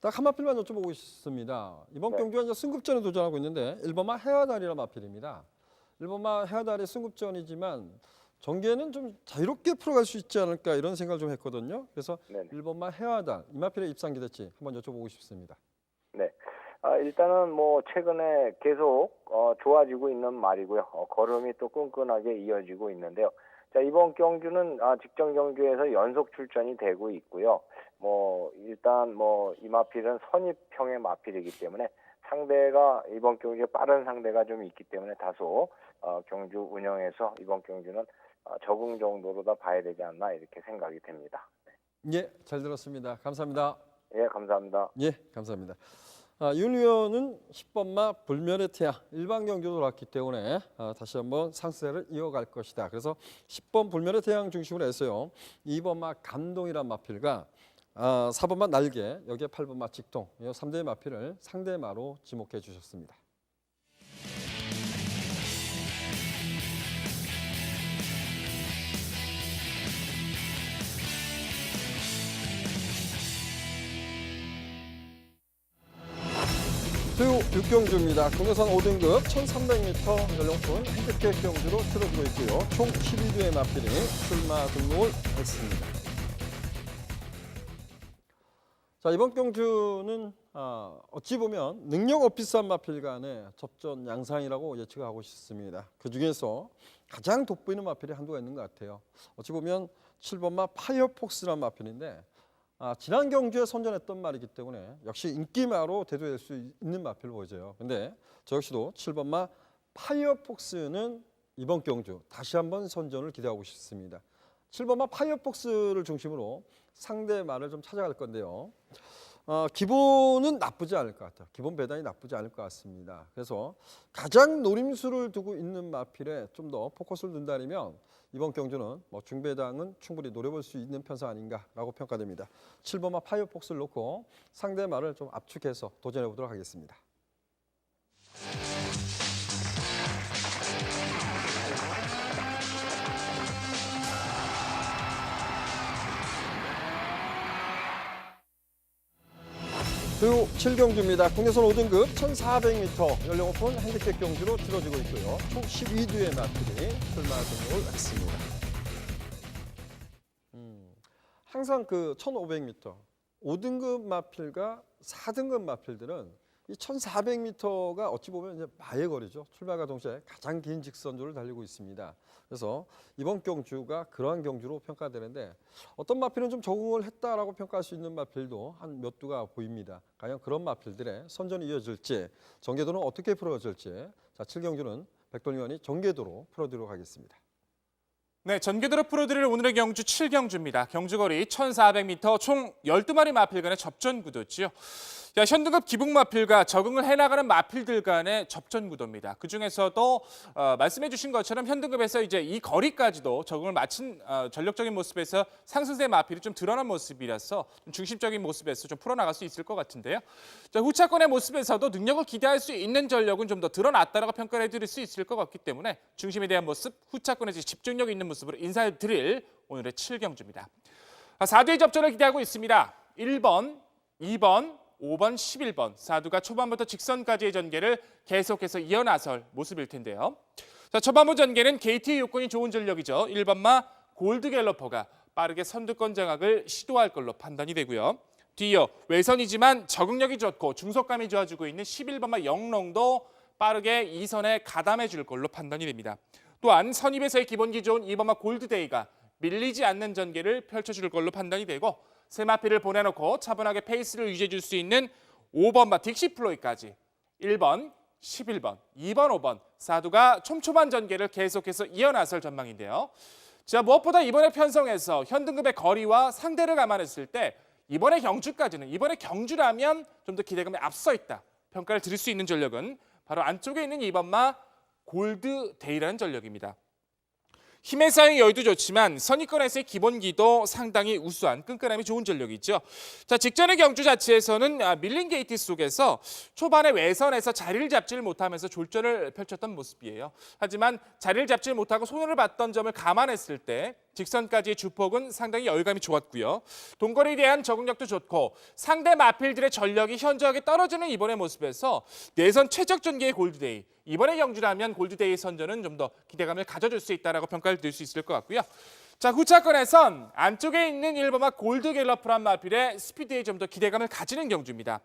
딱 한 마필만 여쭤보고 싶습니다. 이번 경주가 이제 승급전에 도전하고 있는데 1번만 해와달이란 마필입니다. 1번만 해와달이 승급전이지만 전개는 좀 자유롭게 풀어갈 수 있지 않을까 이런 생각을 좀 했거든요. 그래서 네네. 1번만 해와달 이 마필의 입상 기대치 한번 여쭤보고 싶습니다. 네. 일단은 최근에 계속 좋아지고 있는 말이고요. 걸음이 또 끈끈하게 이어지고 있는데요. 자, 이번 경주는 직전 경주에서 연속 출전이 되고 있고요. 일단 이 마필은 선입형의 마필이기 때문에 상대가 이번 경주에 빠른 상대가 좀 있기 때문에 다소 경주 운영에서 이번 경주는 적응 정도로 다 봐야 되지 않나 이렇게 생각이 됩니다. 예, 잘 들었습니다. 감사합니다. 예, 감사합니다. 예, 감사합니다. 윤 의원은 10번마 불멸의 태양 일반 경주도 돌았기 때문에 다시 한번 상세를 이어갈 것이다. 그래서 10번 불멸의 태양 중심으로 해서요. 2번마 감동이란 마필과 4번마 날개, 여기에 8번마 직통, 이 3대의 마필을 상대마로 지목해 주셨습니다. 수요 6경주입니다. 국내선 5등급 1300m 연령권 핸디캡 경주로 치러지고 있고요. 총 12두의 마필이 출마 등록을 했습니다. 자, 이번 경주는 어찌 보면 능력 어피스한 마필 간의 접전 양상이라고 예측하고 싶습니다. 그 중에서 가장 돋보이는 마필이 한두가 있는 것 같아요. 어찌 보면 7번마 파이어폭스라는 마필인데 지난 경주에 선전했던 말이기 때문에 역시 인기마로 대두될 수 있는 마필로 보여져요. 근데 저 역시도 7번마 파이어폭스는 이번 경주 다시 한번 선전을 기대하고 싶습니다. 7번마 파이어폭스를 중심으로 상대 말을 좀 찾아갈 건데요. 기본은 나쁘지 않을 것 같아요. 기본 배당이 나쁘지 않을 것 같습니다. 그래서 가장 노림수를 두고 있는 마필에 좀 더 포커스를 둔다면 이번 경주는 중배당은 충분히 노려볼 수 있는 편성 아닌가라고 평가됩니다. 7번마 파이어폭스를 놓고 상대 말을 좀 압축해서 도전해 보도록 하겠습니다. 그리고 7경주입니다. 국내선 5등급 1400m 연령 오픈 핸디캡 경주로 치러지고 있고요. 총 12두의 마필이 출마 등록을 했습니다. 항상 그 1500m 5등급 마필과 4등급 마필들은 이 1400m가 어찌 보면 이제 마의 거리죠. 출발과 동시에 가장 긴 직선주를 달리고 있습니다. 그래서 이번 경주가 그러한 경주로 평가되는데 어떤 마필은 좀 적응을 했다라고 평가할 수 있는 마필도 한 몇 두가 보입니다. 과연 그런 마필들의 선전이 이어질지 전개도는 어떻게 풀어질지 자 7경주는 백돌리원이 전개도로 풀어드리도록 하겠습니다. 네, 전개도로 풀어드릴 오늘의 경주 7경주입니다. 경주거리 1400m 총 12마리 마필 간의 접전 구도지요. 자, 현등급 기복 마필과 적응을 해나가는 마필들 간의 접전 구도입니다. 그중에서도 말씀해 주신 것처럼 현등급에서 이제 이 거리까지도 적응을 마친 전력적인 모습에서 상승세 마필이 좀 드러난 모습이라서 좀 중심적인 모습에서 좀 풀어나갈 수 있을 것 같은데요. 자, 후차권의 모습에서도 능력을 기대할 수 있는 전력은 좀 더 드러났다라고 평가를 해드릴 수 있을 것 같기 때문에 중심에 대한 모습, 후차권에서 집중력 있는 모습으로 인사해드릴 오늘의 7경주입니다. 4두의 접전을 기대하고 있습니다. 1번, 2번, 5번, 11번 4두가 초반부터 직선까지의 전개를 계속해서 이어나설 모습일 텐데요. 자, 초반부 전개는 KT의 요건이 좋은 전력이죠. 1번마 골드갤러퍼가 빠르게 선두권 장악을 시도할 걸로 판단이 되고요. 뒤이어 외선이지만 적응력이 좋고 중속감이 좋아지고 있는 11번마 영롱도 빠르게 2선에 가담해 줄 걸로 판단이 됩니다. 또한 선입에서의 기본기 좋은 2번마 골드데이가 밀리지 않는 전개를 펼쳐줄 걸로 판단이 되고 세 마필을 보내놓고 차분하게 페이스를 유지해 줄 수 있는 5번마 딕시플로이까지 1번, 11번, 2번, 5번 4두가 촘촘한 전개를 계속해서 이어나설 전망인데요. 자, 무엇보다 이번에 편성에서 현등급의 거리와 상대를 감안했을 때 이번에 경주라면 좀 더 기대감에 앞서 있다. 평가를 드릴 수 있는 전력은 바로 안쪽에 있는 2번마 골드데이라는 전력입니다. 힘의 사용 여유도 좋지만 선입권에서의 기본기도 상당히 우수한 끈끈함이 좋은 전력이죠. 자, 직전의 경주 자체에서는 밀린 게이트 속에서 초반에 외선에서 자리를 잡지를 못하면서 졸전을 펼쳤던 모습이에요. 하지만 자리를 잡지 못하고 손해를 봤던 점을 감안했을 때 직선까지의 주폭은 상당히 여유감이 좋았고요. 동거리에 대한 적응력도 좋고 상대 마필들의 전력이 현저하게 떨어지는 이번의 모습에서 내선 최적 전개의 골드데이. 이번의 경주라면 골드데이 선전은 좀 더 기대감을 가져줄 수 있다라고 평가를 드릴 수 있을 것 같고요. 자, 후차권에선 안쪽에 있는 1번마 골드갤러프란 마필의 스피드에 좀 더 기대감을 가지는 경주입니다.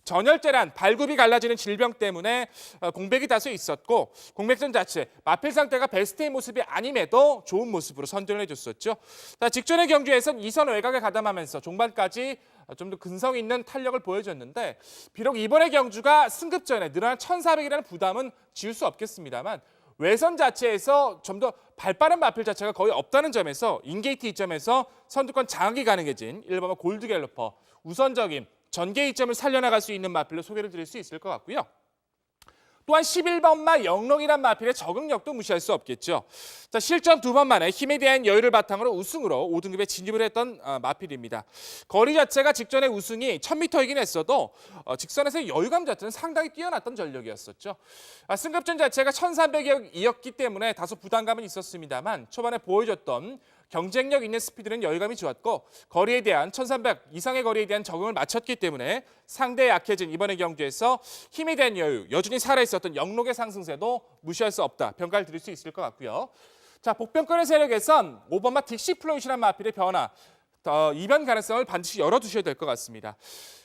전열제란 발굽이 갈라지는 질병 때문에 공백이 다소 있었고 공백전 자체 마필 상태가 베스트의 모습이 아님에도 좋은 모습으로 선전을 해줬었죠. 자, 직전의 경주에선 2선 외곽에 가담하면서 종반까지 좀 더 근성 있는 탄력을 보여줬는데 비록 이번의 경주가 승급전에 늘어난 1400이라는 부담은 지울 수 없겠습니다만 외선 자체에서 좀 더 발빠른 마필 자체가 거의 없다는 점에서 인게이트 이점에서 선두권 장악이 가능해진 1번마 골드갤러퍼 우선적인 전개 이점을 살려나갈 수 있는 마필로 소개를 드릴 수 있을 것 같고요. 또한 11번마 영롱이란 마필의 적응력도 무시할 수 없겠죠. 자, 실전 2번 만에 힘에 대한 여유를 바탕으로 우승으로 5등급에 진입을 했던 마필입니다. 거리 자체가 직전의 우승이 1000m이긴 했어도 직선에서의 여유감 자체는 상당히 뛰어났던 전력이었었죠. 승급전 자체가 1300이었기 때문에 다소 부담감은 있었습니다만 초반에 보여줬던 경쟁력 있는 스피드는 여유감이 좋았고 거리에 대한 1300 이상의 거리에 대한 적응을 마쳤기 때문에 상대에 약해진 이번의 경주에서 힘에 대한 여유, 여전히 살아있었던 영록의 상승세도 무시할 수 없다. 평가를 드릴 수 있을 것 같고요. 자, 복병권의 세력에선 5번마 딕시플로이시란 마필의 변화, 이변 가능성을 반드시 열어두셔야 될 것 같습니다.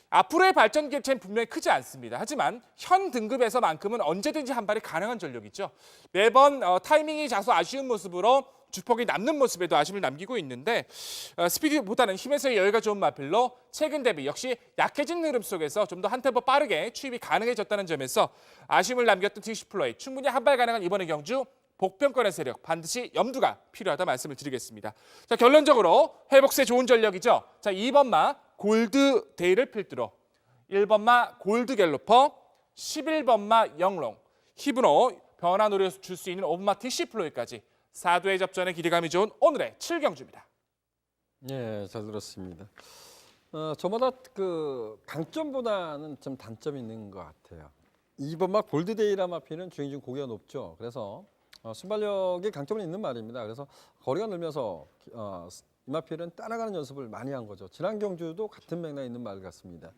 앞으로의 발전 격차는 분명히 크지 않습니다. 하지만 현 등급에서만큼은 언제든지 한 발이 가능한 전력이죠. 매번 타이밍이 다소 아쉬운 모습으로 주폭이 남는 모습에도 아쉬움을 남기고 있는데 스피드보다는 힘에서의 여유가 좋은 마필로 최근 대비 역시 약해진 흐름 속에서 좀 더 한 템포 빠르게 추입이 가능해졌다는 점에서 아쉬움을 남겼던 디시플로이 충분히 한발 가능한 이번의 경주 복병권의 세력 반드시 염두가 필요하다 말씀을 드리겠습니다. 자, 결론적으로 회복세 좋은 전력이죠. 자, 2번마 골드데이를 필두로 1번마 골드갤로퍼, 11번마 영롱, 히브로 변화 노려서 줄 수 있는 5번마 디시플로이까지 4두의 접전에 기대감이 좋은 오늘의 7경주입니다. 예, 잘 들었습니다. 저마다 그 강점보다는 좀 단점이 있는 것 같아요. 2번마 골드데이라 마피는 주행 중 고기가 높죠. 그래서 순발력의 강점은 있는 말입니다. 그래서 거리가 늘면서 이 마필은 따라가는 연습을 많이 한 거죠. 지난 경주도 같은 맥락에 있는 말 같습니다.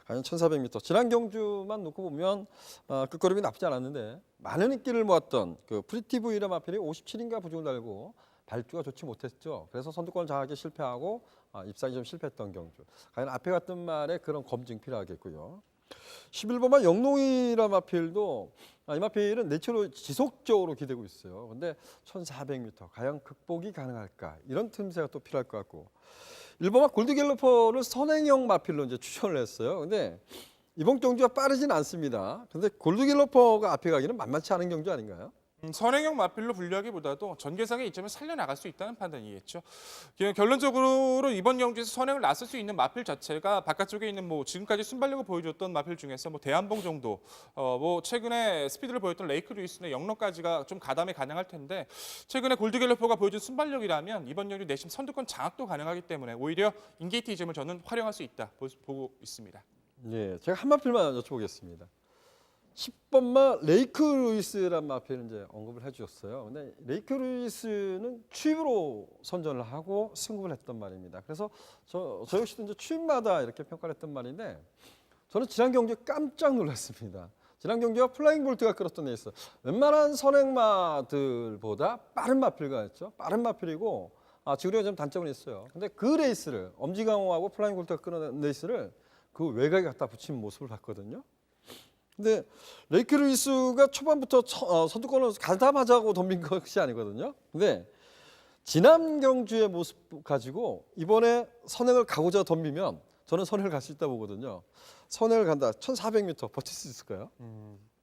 과연 1400m. 지난 경주만 놓고 보면 끝걸음이 나쁘지 않았는데 많은 인기를 모았던 그 프리티브이라 마필이 57인가 부중을 달고 발주가 좋지 못했죠. 그래서 선두권 장악에 실패하고 입상이 좀 실패했던 경주. 과연 앞에 갔던 말에 그런 검증 필요하겠고요. 11번만 영롱이라 마필도 이 마필은 내추로 지속적으로 기대고 있어요. 근데 1400m 과연 극복이 가능할까? 이런 틈새가 또 필요할 것 같고. 1번만 골드갤러퍼를 선행형 마필로 이제 추천을 했어요. 근데 이번 경주가 빠르진 않습니다. 근데 골드갤러퍼가 앞에 가기는 만만치 않은 경주 아닌가요? 선행형 마필로 분류하기보다도 전개상의 이점을 살려나갈 수 있다는 판단이겠죠. 결론적으로 이번 경주에서 선행을 나설 수 있는 마필 자체가 바깥쪽에 있는 뭐 지금까지 순발력을 보여줬던 마필 중에서 뭐 대한봉 정도, 뭐 최근에 스피드를 보였던 레이크 루이스나 영러까지가 좀 가담이 가능할 텐데 최근에 골드갤러퍼가 보여준 순발력이라면 이번 경주 내심 선두권 장악도 가능하기 때문에 오히려 인게이트 이점을 저는 활용할 수 있다 보고 있습니다. 네, 제가 한 마필만 여쭤보겠습니다. 10번마 레이크 루이스란 마필을 이제 언급을 해주셨어요. 근데 레이크 루이스는 추입으로 선전을 하고 승급을 했던 말입니다. 그래서 저 역시도 이제 추입마다 이렇게 평가를 했던 말인데 저는 지난 경기에 깜짝 놀랐습니다. 지난 경기와 플라잉 볼트가 끌었던 레이스. 웬만한 선행마들보다 빠른 마필가 있죠. 빠른 마필이고 지구력에 좀 단점은 있어요. 근데 그 레이스를 엄지강호하고 플라잉 볼트가 끌어낸 레이스를 그 외곽에 갖다 붙인 모습을 봤거든요. 근데 레이크 루이스가 초반부터 선두권을 가다마자고 덤빈 것이 아니거든요. 근데 지난 경주의 모습 가지고 이번에 선행을 가고자 덤비면 저는 선행을 갈 수 있다 보거든요. 선행을 간다. 1400m 버틸 수 있을까요?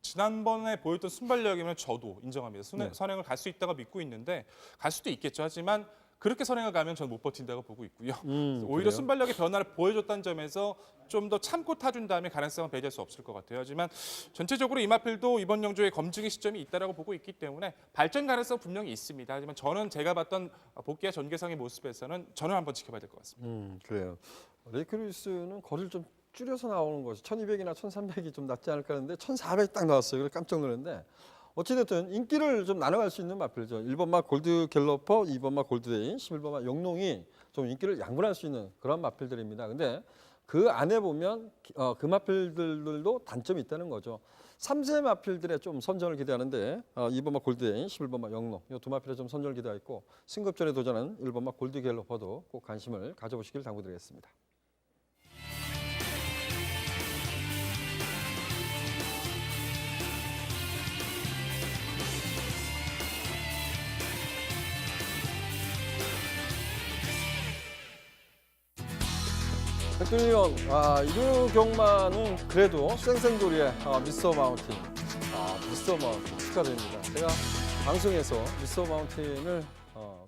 지난번에 보였던 순발력이면 저도 인정합니다. 선행을 갈 수 있다고 믿고 있는데 갈 수도 있겠죠. 하지만 그렇게 선행을 가면 저는 못 버틴다고 보고 있고요. 오히려 그래요? 순발력의 변화를 보여줬다는 점에서 좀 더 참고 타준 다음에 가능성은 배제할 수 없을 것 같아요. 하지만 전체적으로 이마필도 이번 경주에 검증의 시점이 있다고 보고 있기 때문에 발전 가능성 분명히 있습니다. 하지만 저는 제가 봤던 복귀와 전개상의 모습에서는 저는 한번 지켜봐야 될 것 같습니다. 그래요. 레이크 루이스는 거리를 좀 줄여서 나오는 것이 1200이나 1300이 좀 낫지 않을까 하는데 1400 딱 나왔어요. 그래서 깜짝 놀랐는데 어찌됐든 인기를 좀 나눠갈 수 있는 마필이죠. 1번마 골드갤러퍼, 2번마 골드데이, 11번마 영롱이 좀 인기를 양분할 수 있는 그런 마필들입니다. 근데 그 안에 보면 그 마필들도 단점이 있다는 거죠. 3세 마필들의 좀 선전을 기대하는데 2번마 골드데이, 11번마 영롱 이 두 마필에 좀 선전을 기대하고 승급전에 도전하는 1번마 골드갤러퍼도 꼭 관심을 가져보시길 당부드리겠습니다. 백두리온, 이두경마는 그래도 쌩쌩돌이의 미스터 마운틴, 미스터 마운틴 축하드립니다. 제가 방송에서 미스터 마운틴을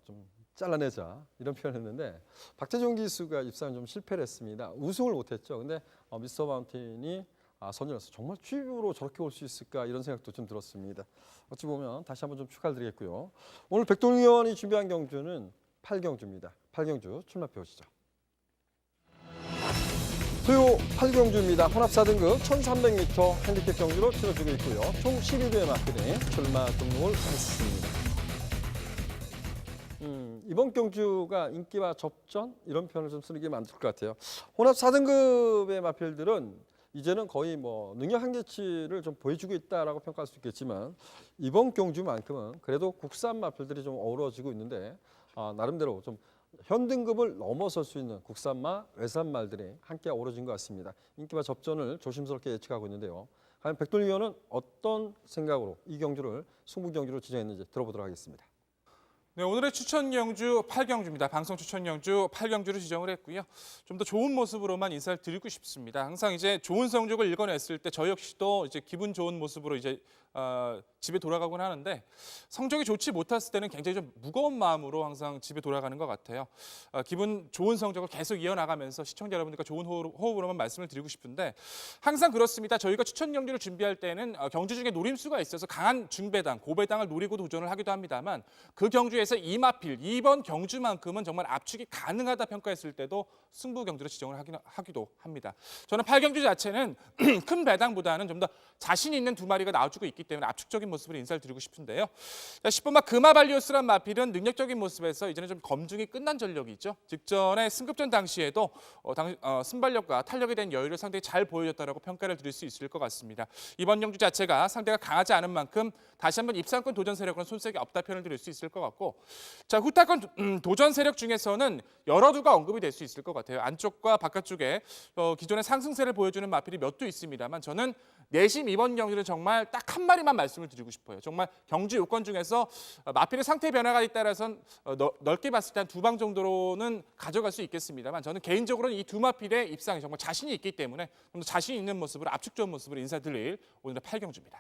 좀 잘라내자 이런 표현했는데 박태종 기수가 입상은 좀 실패를 했습니다. 우승을 못했죠. 근데 미스터 마운틴이 선전해서 정말 추입으로 저렇게 올 수 있을까 이런 생각도 좀 들었습니다. 어찌 보면 다시 한번 좀 축하를 드리겠고요. 오늘 백동의원이 준비한 경주는 8경주입니다. 8경주 출마표 보시죠. 수요 8경주입니다. 혼합 4등급 1300m 핸디캡 경주로 치러지고 있고요. 총 12대의 마필이 출마 등록을 했습니다. 이번 경주가 인기와 접전 이런 표현을 좀 쓰는 게 많을 것 같아요. 혼합 4등급의 마필들은 이제는 거의 뭐 능력 한계치를 좀 보여주고 있다라고 평가할 수 있겠지만 이번 경주만큼은 그래도 국산 마필들이 좀 어우러지고 있는데 나름대로 좀 현등급을 넘어설 수 있는 국산마, 외산말들이 함께 어우러진 것 같습니다. 인기와 접전을 조심스럽게 예측하고 있는데요. 과연 백돌 위원은 어떤 생각으로 이 경주를 승부 경주로 지정했는지 들어보도록 하겠습니다. 네, 오늘의 추천 경주 8경주입니다. 방송 추천 경주 8경주를 지정을 했고요. 좀 더 좋은 모습으로만 인사를 드리고 싶습니다. 항상 이제 좋은 성적을 읽어냈을 때 저 역시도 이제 기분 좋은 모습으로 이제 집에 돌아가곤 하는데 성적이 좋지 못했을 때는 굉장히 좀 무거운 마음으로 항상 집에 돌아가는 것 같아요. 기분 좋은 성적을 계속 이어나가면서 시청자 여러분들과 좋은 호흡으로만 말씀을 드리고 싶은데 항상 그렇습니다. 저희가 추천 경주를 준비할 때는 경주 중에 노림수가 있어서 강한 중배당, 고배당을 노리고 도전을 하기도 합니다만 그 경주에서 이마필, 이번 경주만큼은 정말 압축이 가능하다 평가했을 때도 승부 경주로 지정을 하기도 합니다. 저는 8경주 자체는 큰 배당보다는 좀 더 자신 있는 두 마리가 나와주고 있기 때문에 압축적인 모습으로 인사를 드리고 싶은데요. 10번마 금화발리오스란 마필은 능력적인 모습에서 이제는 좀 검증이 끝난 전력이 있죠. 직전에 승급전 당시에도 순발력과 탄력에 대한 여유를 상당히 잘 보여줬다라고 평가를 드릴 수 있을 것 같습니다. 이번 경주 자체가 상대가 강하지 않은 만큼 다시 한번 입상권 도전 세력은 손색이 없다 표현을 드릴 수 있을 것 같고, 자 후타권 도전 세력 중에서는 여러 두가 언급이 될 수 있을 것 같아요. 안쪽과 바깥쪽에 기존의 상승세를 보여주는 마필이 몇 두 있습니다만 저는 내심 이번 경주는 정말 딱 한 마리만 말씀을 드리고 싶어요. 정말 경주 요건 중에서 마필의 상태 변화가 따라선 넓게 봤을 때 한 두 방 정도로는 가져갈 수 있겠습니다만 저는 개인적으로는 이 두 마필의 입상이 정말 자신이 있기 때문에 좀 더 자신 있는 모습으로 압축 좋은 모습으로 인사드릴 오늘의 8경주입니다.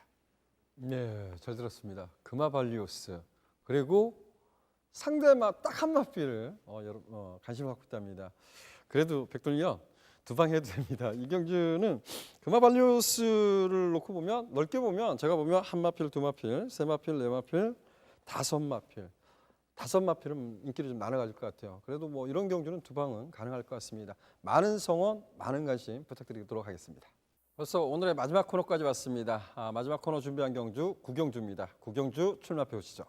네, 잘 들었습니다. 금화발리오스 그리고 상대마 딱 한 마필을 관심 갖고 있답니다. 그래도 백돌이요. 두 방 해도 됩니다. 이 경주는 금화발리오스를 놓고 보면 넓게 보면 제가 보면 한 마필, 두 마필, 세 마필, 네 마필, 다섯 마필은 인기를 좀 나눠 가질 것 같아요. 그래도 뭐 이런 경주는 두 방은 가능할 것 같습니다. 많은 성원, 많은 관심 부탁드리도록 하겠습니다. 벌써 오늘의 마지막 코너까지 왔습니다. 마지막 코너 준비한 경주 구경주입니다. 구경주 출마표 보시죠.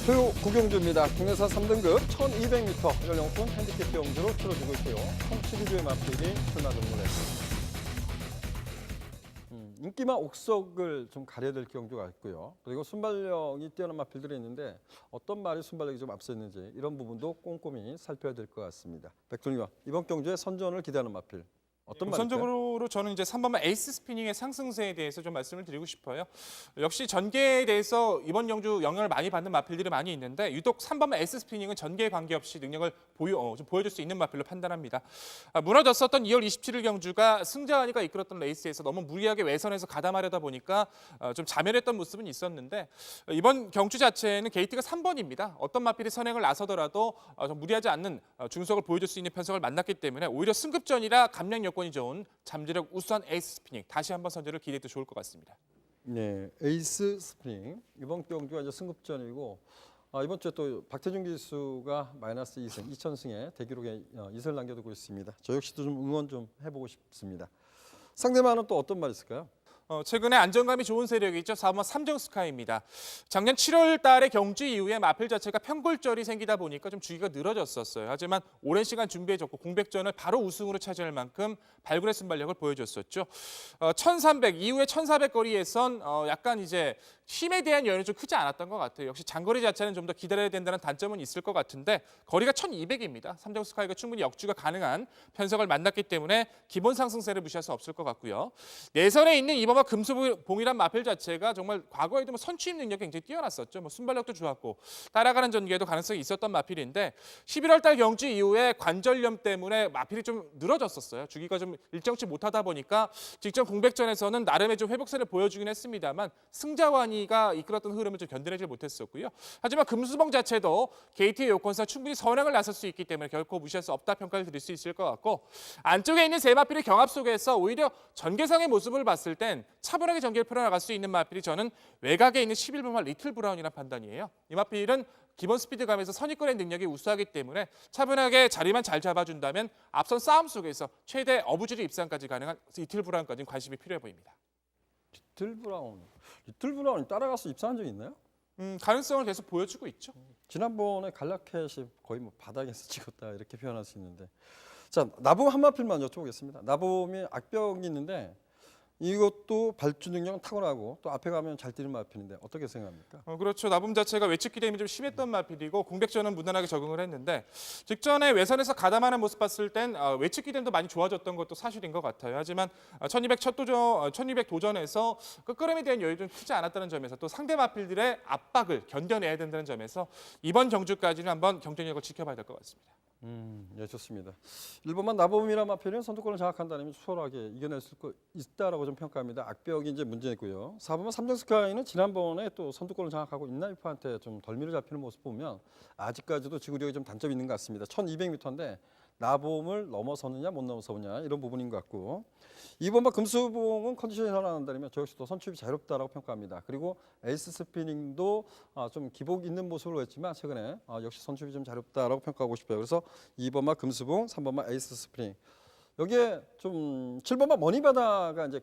표요 구경주입니다. 국내산 3등급 1200m 연령권 핸디캡 경주로 치러지고 있고요. 총 12주의 마필이 출마 등록했습니다. 인기만 옥석을 좀 가려야 될 경주가 있고요. 그리고 순발력이 뛰어난 마필들이 있는데 어떤 말이 순발력이 좀 앞서 있는지 이런 부분도 꼼꼼히 살펴야 될 것 같습니다. 백종원 이번 경주에 선전을 기대하는 마필 어떤 말일까요? 우선적으로 저는 이제 3번마 에이스 스피닝의 상승세에 대해서 좀 말씀을 드리고 싶어요. 역시 전개에 대해서 이번 경주 영향을 많이 받는 마필들이 많이 있는데 유독 3번마 에이스 스피닝은 전개에 관계없이 능력을 좀 보여줄 수 있는 마필로 판단합니다. 무너졌었던 2월 27일 경주가 승자환이가 이끌었던 레이스에서 너무 무리하게 외선에서 가담하려다 보니까 좀 자멸했던 모습은 있었는데 이번 경주 자체는 게이트가 3번입니다. 어떤 마필이 선행을 나서더라도 좀 무리하지 않는 중속을 보여줄 수 있는 편성을 만났기 때문에 오히려 승급전이라 감량 여건이 좋은 잠재력 우수한 에이스 스피닝 다시 한번 선제를 기대해도 좋을 것 같습니다. 네, 에이스 스프링 이번 경주가 이제 승급전이고 이번 주에 또 박태준 기수가 마이너스 2승 2000승에 대기록에 이승을 남겨두고 있습니다. 저 역시도 좀 응원 좀 해보고 싶습니다. 상대만은 또 어떤 말이 있을까요? 최근에 안정감이 좋은 세력이 있죠. 4번 삼정스카이입니다. 작년 7월 달에 경주 이후에 마필 자체가 편골절이 생기다 보니까 좀 주기가 늘어졌었어요. 하지만 오랜 시간 준비해줬고 공백전을 바로 우승으로 차지할 만큼 발굴의 순발력을 보여줬었죠. 1300 이후에 1400 거리에선 약간 이제 힘에 대한 여유는 좀 크지 않았던 것 같아요. 역시 장거리 자체는 좀 더 기다려야 된다는 단점은 있을 것 같은데 거리가 1200입니다. 삼정스카이가 충분히 역주가 가능한 편성을 만났기 때문에 기본 상승세를 무시할 수 없을 것 같고요. 내선에 있는 이번과 금수봉이란 마필 자체가 정말 과거에도 뭐 선취입 능력이 굉장히 뛰어났었죠. 뭐 순발력도 좋았고 따라가는 전개에도 가능성이 있었던 마필인데 11월 달 경주 이후에 관절염 때문에 마필이 좀 늘어졌었어요. 주기가 좀 일정치 못하다 보니까 직전 공백전에서는 나름의 좀 회복세를 보여주긴 했습니다만 승자환이가 이끌었던 흐름을 좀 견뎌내지 못했었고요. 하지만 금수봉 자체도 게이트의 요건상 충분히 선행을 나설 수 있기 때문에 결코 무시할 수 없다 평가를 드릴 수 있을 것 같고 안쪽에 있는 세 마필의 경합 속에서 오히려 전개상의 모습을 봤을 땐 차분하게 전개를 풀어나갈 수 있는 마필이 저는 외곽에 있는 11번마 리틀 브라운이라는 판단이에요. 이 마필은 기본 스피드감에서 선입권의 능력이 우수하기 때문에 차분하게 자리만 잘 잡아준다면 앞선 싸움 속에서 최대 어부지리 입상까지 가능한 리틀 브라운까지는 관심이 필요해 보입니다. 리틀 브라운이 따라가서 입상한 적이 있나요? 가능성을 계속 보여주고 있죠. 지난번에 갈라켓이 거의 뭐 바닥에서 찍었다 이렇게 표현할 수 있는데 자 나봄 한 마필만 여쭤보겠습니다. 나봄이 악벽이 있는데 이것도 발주 능력은 탁월하고 또 앞에 가면 잘 뛰는 마필인데 어떻게 생각합니까? 그렇죠. 나붐 자체가 외측 기대임이 좀 심했던 마필이고 공백전은 무난하게 적응을 했는데 직전에 외선에서 가담하는 모습 봤을 땐 외측 기대임도 많이 좋아졌던 것도 사실인 것 같아요. 하지만 1200 도전에서 끝걸음에 대한 여유 좀 크지 않았다는 점에서 또 상대 마필들의 압박을 견뎌내야 된다는 점에서 이번 경주까지는 한번 경쟁력을 지켜봐야 될 것 같습니다. 예, 좋습니다. 일본만 나범이란 마필은 선두권을 장악한다면 수월하게 이겨낼 수 있다라고 좀 평가합니다. 악벽이 이제 문제고요. 4번만 삼성스카이는 지난번에 또 선두권을 장악하고 인나이프한테 좀 덜미를 잡히는 모습 보면 아직까지도 지구력이 좀 단점이 있는 것 같습니다. 1200m인데 나봄을 넘어서느냐 못 넘어서느냐 이런 부분인 것 같고 2번마 금수봉은 컨디션이 살아난다면 저 역시 또 선출이 자유롭다라고 평가합니다. 그리고 에이스 스피닝도 좀 기복 있는 모습을 보였지만 최근에 역시 선출이 좀 자유롭다라고 평가하고 싶어요. 그래서 2번마 금수봉, 3번마 에이스 스피닝 여기에 좀 7번마 머니바다가 이제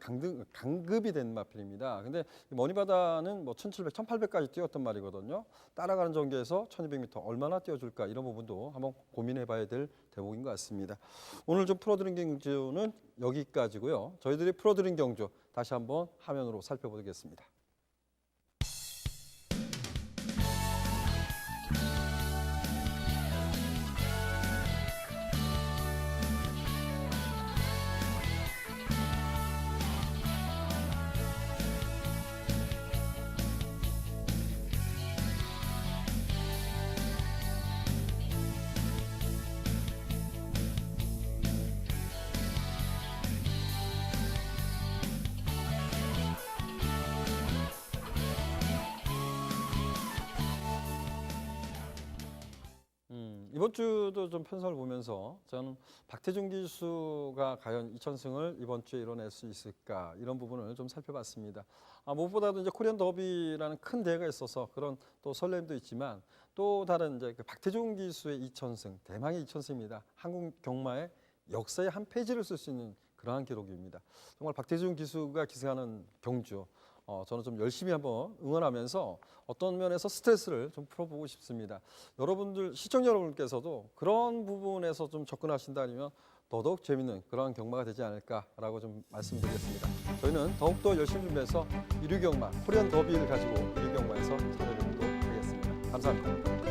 강급이 된 마필입니다. 근데 머니바다는 뭐 1700, 1800까지 뛰었던 말이거든요. 따라가는 전개에서 1200m 얼마나 뛰어줄까 이런 부분도 한번 고민해봐야 될 대목인 것 같습니다. 오늘 좀 풀어드린 경주는 여기까지고요. 저희들이 풀어드린 경주 다시 한번 화면으로 살펴보겠습니다. 이번 주도 좀 편성을 보면서 저는 박태준 기수가 과연 2000승을 이번 주에 이뤄낼 수 있을까 이런 부분을 좀 살펴봤습니다. 무엇보다도 이제 코리안 더비라는 큰 대회가 있어서 그런 또 설렘도 있지만 또 다른 이제 그 박태준 기수의 2000승, 대망의 2000승입니다. 한국 경마의 역사의 한 페이지를 쓸 수 있는 그러한 기록입니다. 정말 박태준 기수가 기승하는 경주. 저는 좀 열심히 한번 응원하면서 어떤 면에서 스트레스를 좀 풀어보고 싶습니다. 여러분들, 시청자 여러분께서도 그런 부분에서 좀 접근하신다면 더더욱 재밌는 그런 경마가 되지 않을까라고 좀 말씀드리겠습니다. 저희는 더욱더 열심히 준비해서 1위 경마, 코리안 더비를 가지고 1위 경마에서 찾아뵙도록 하겠습니다. 감사합니다.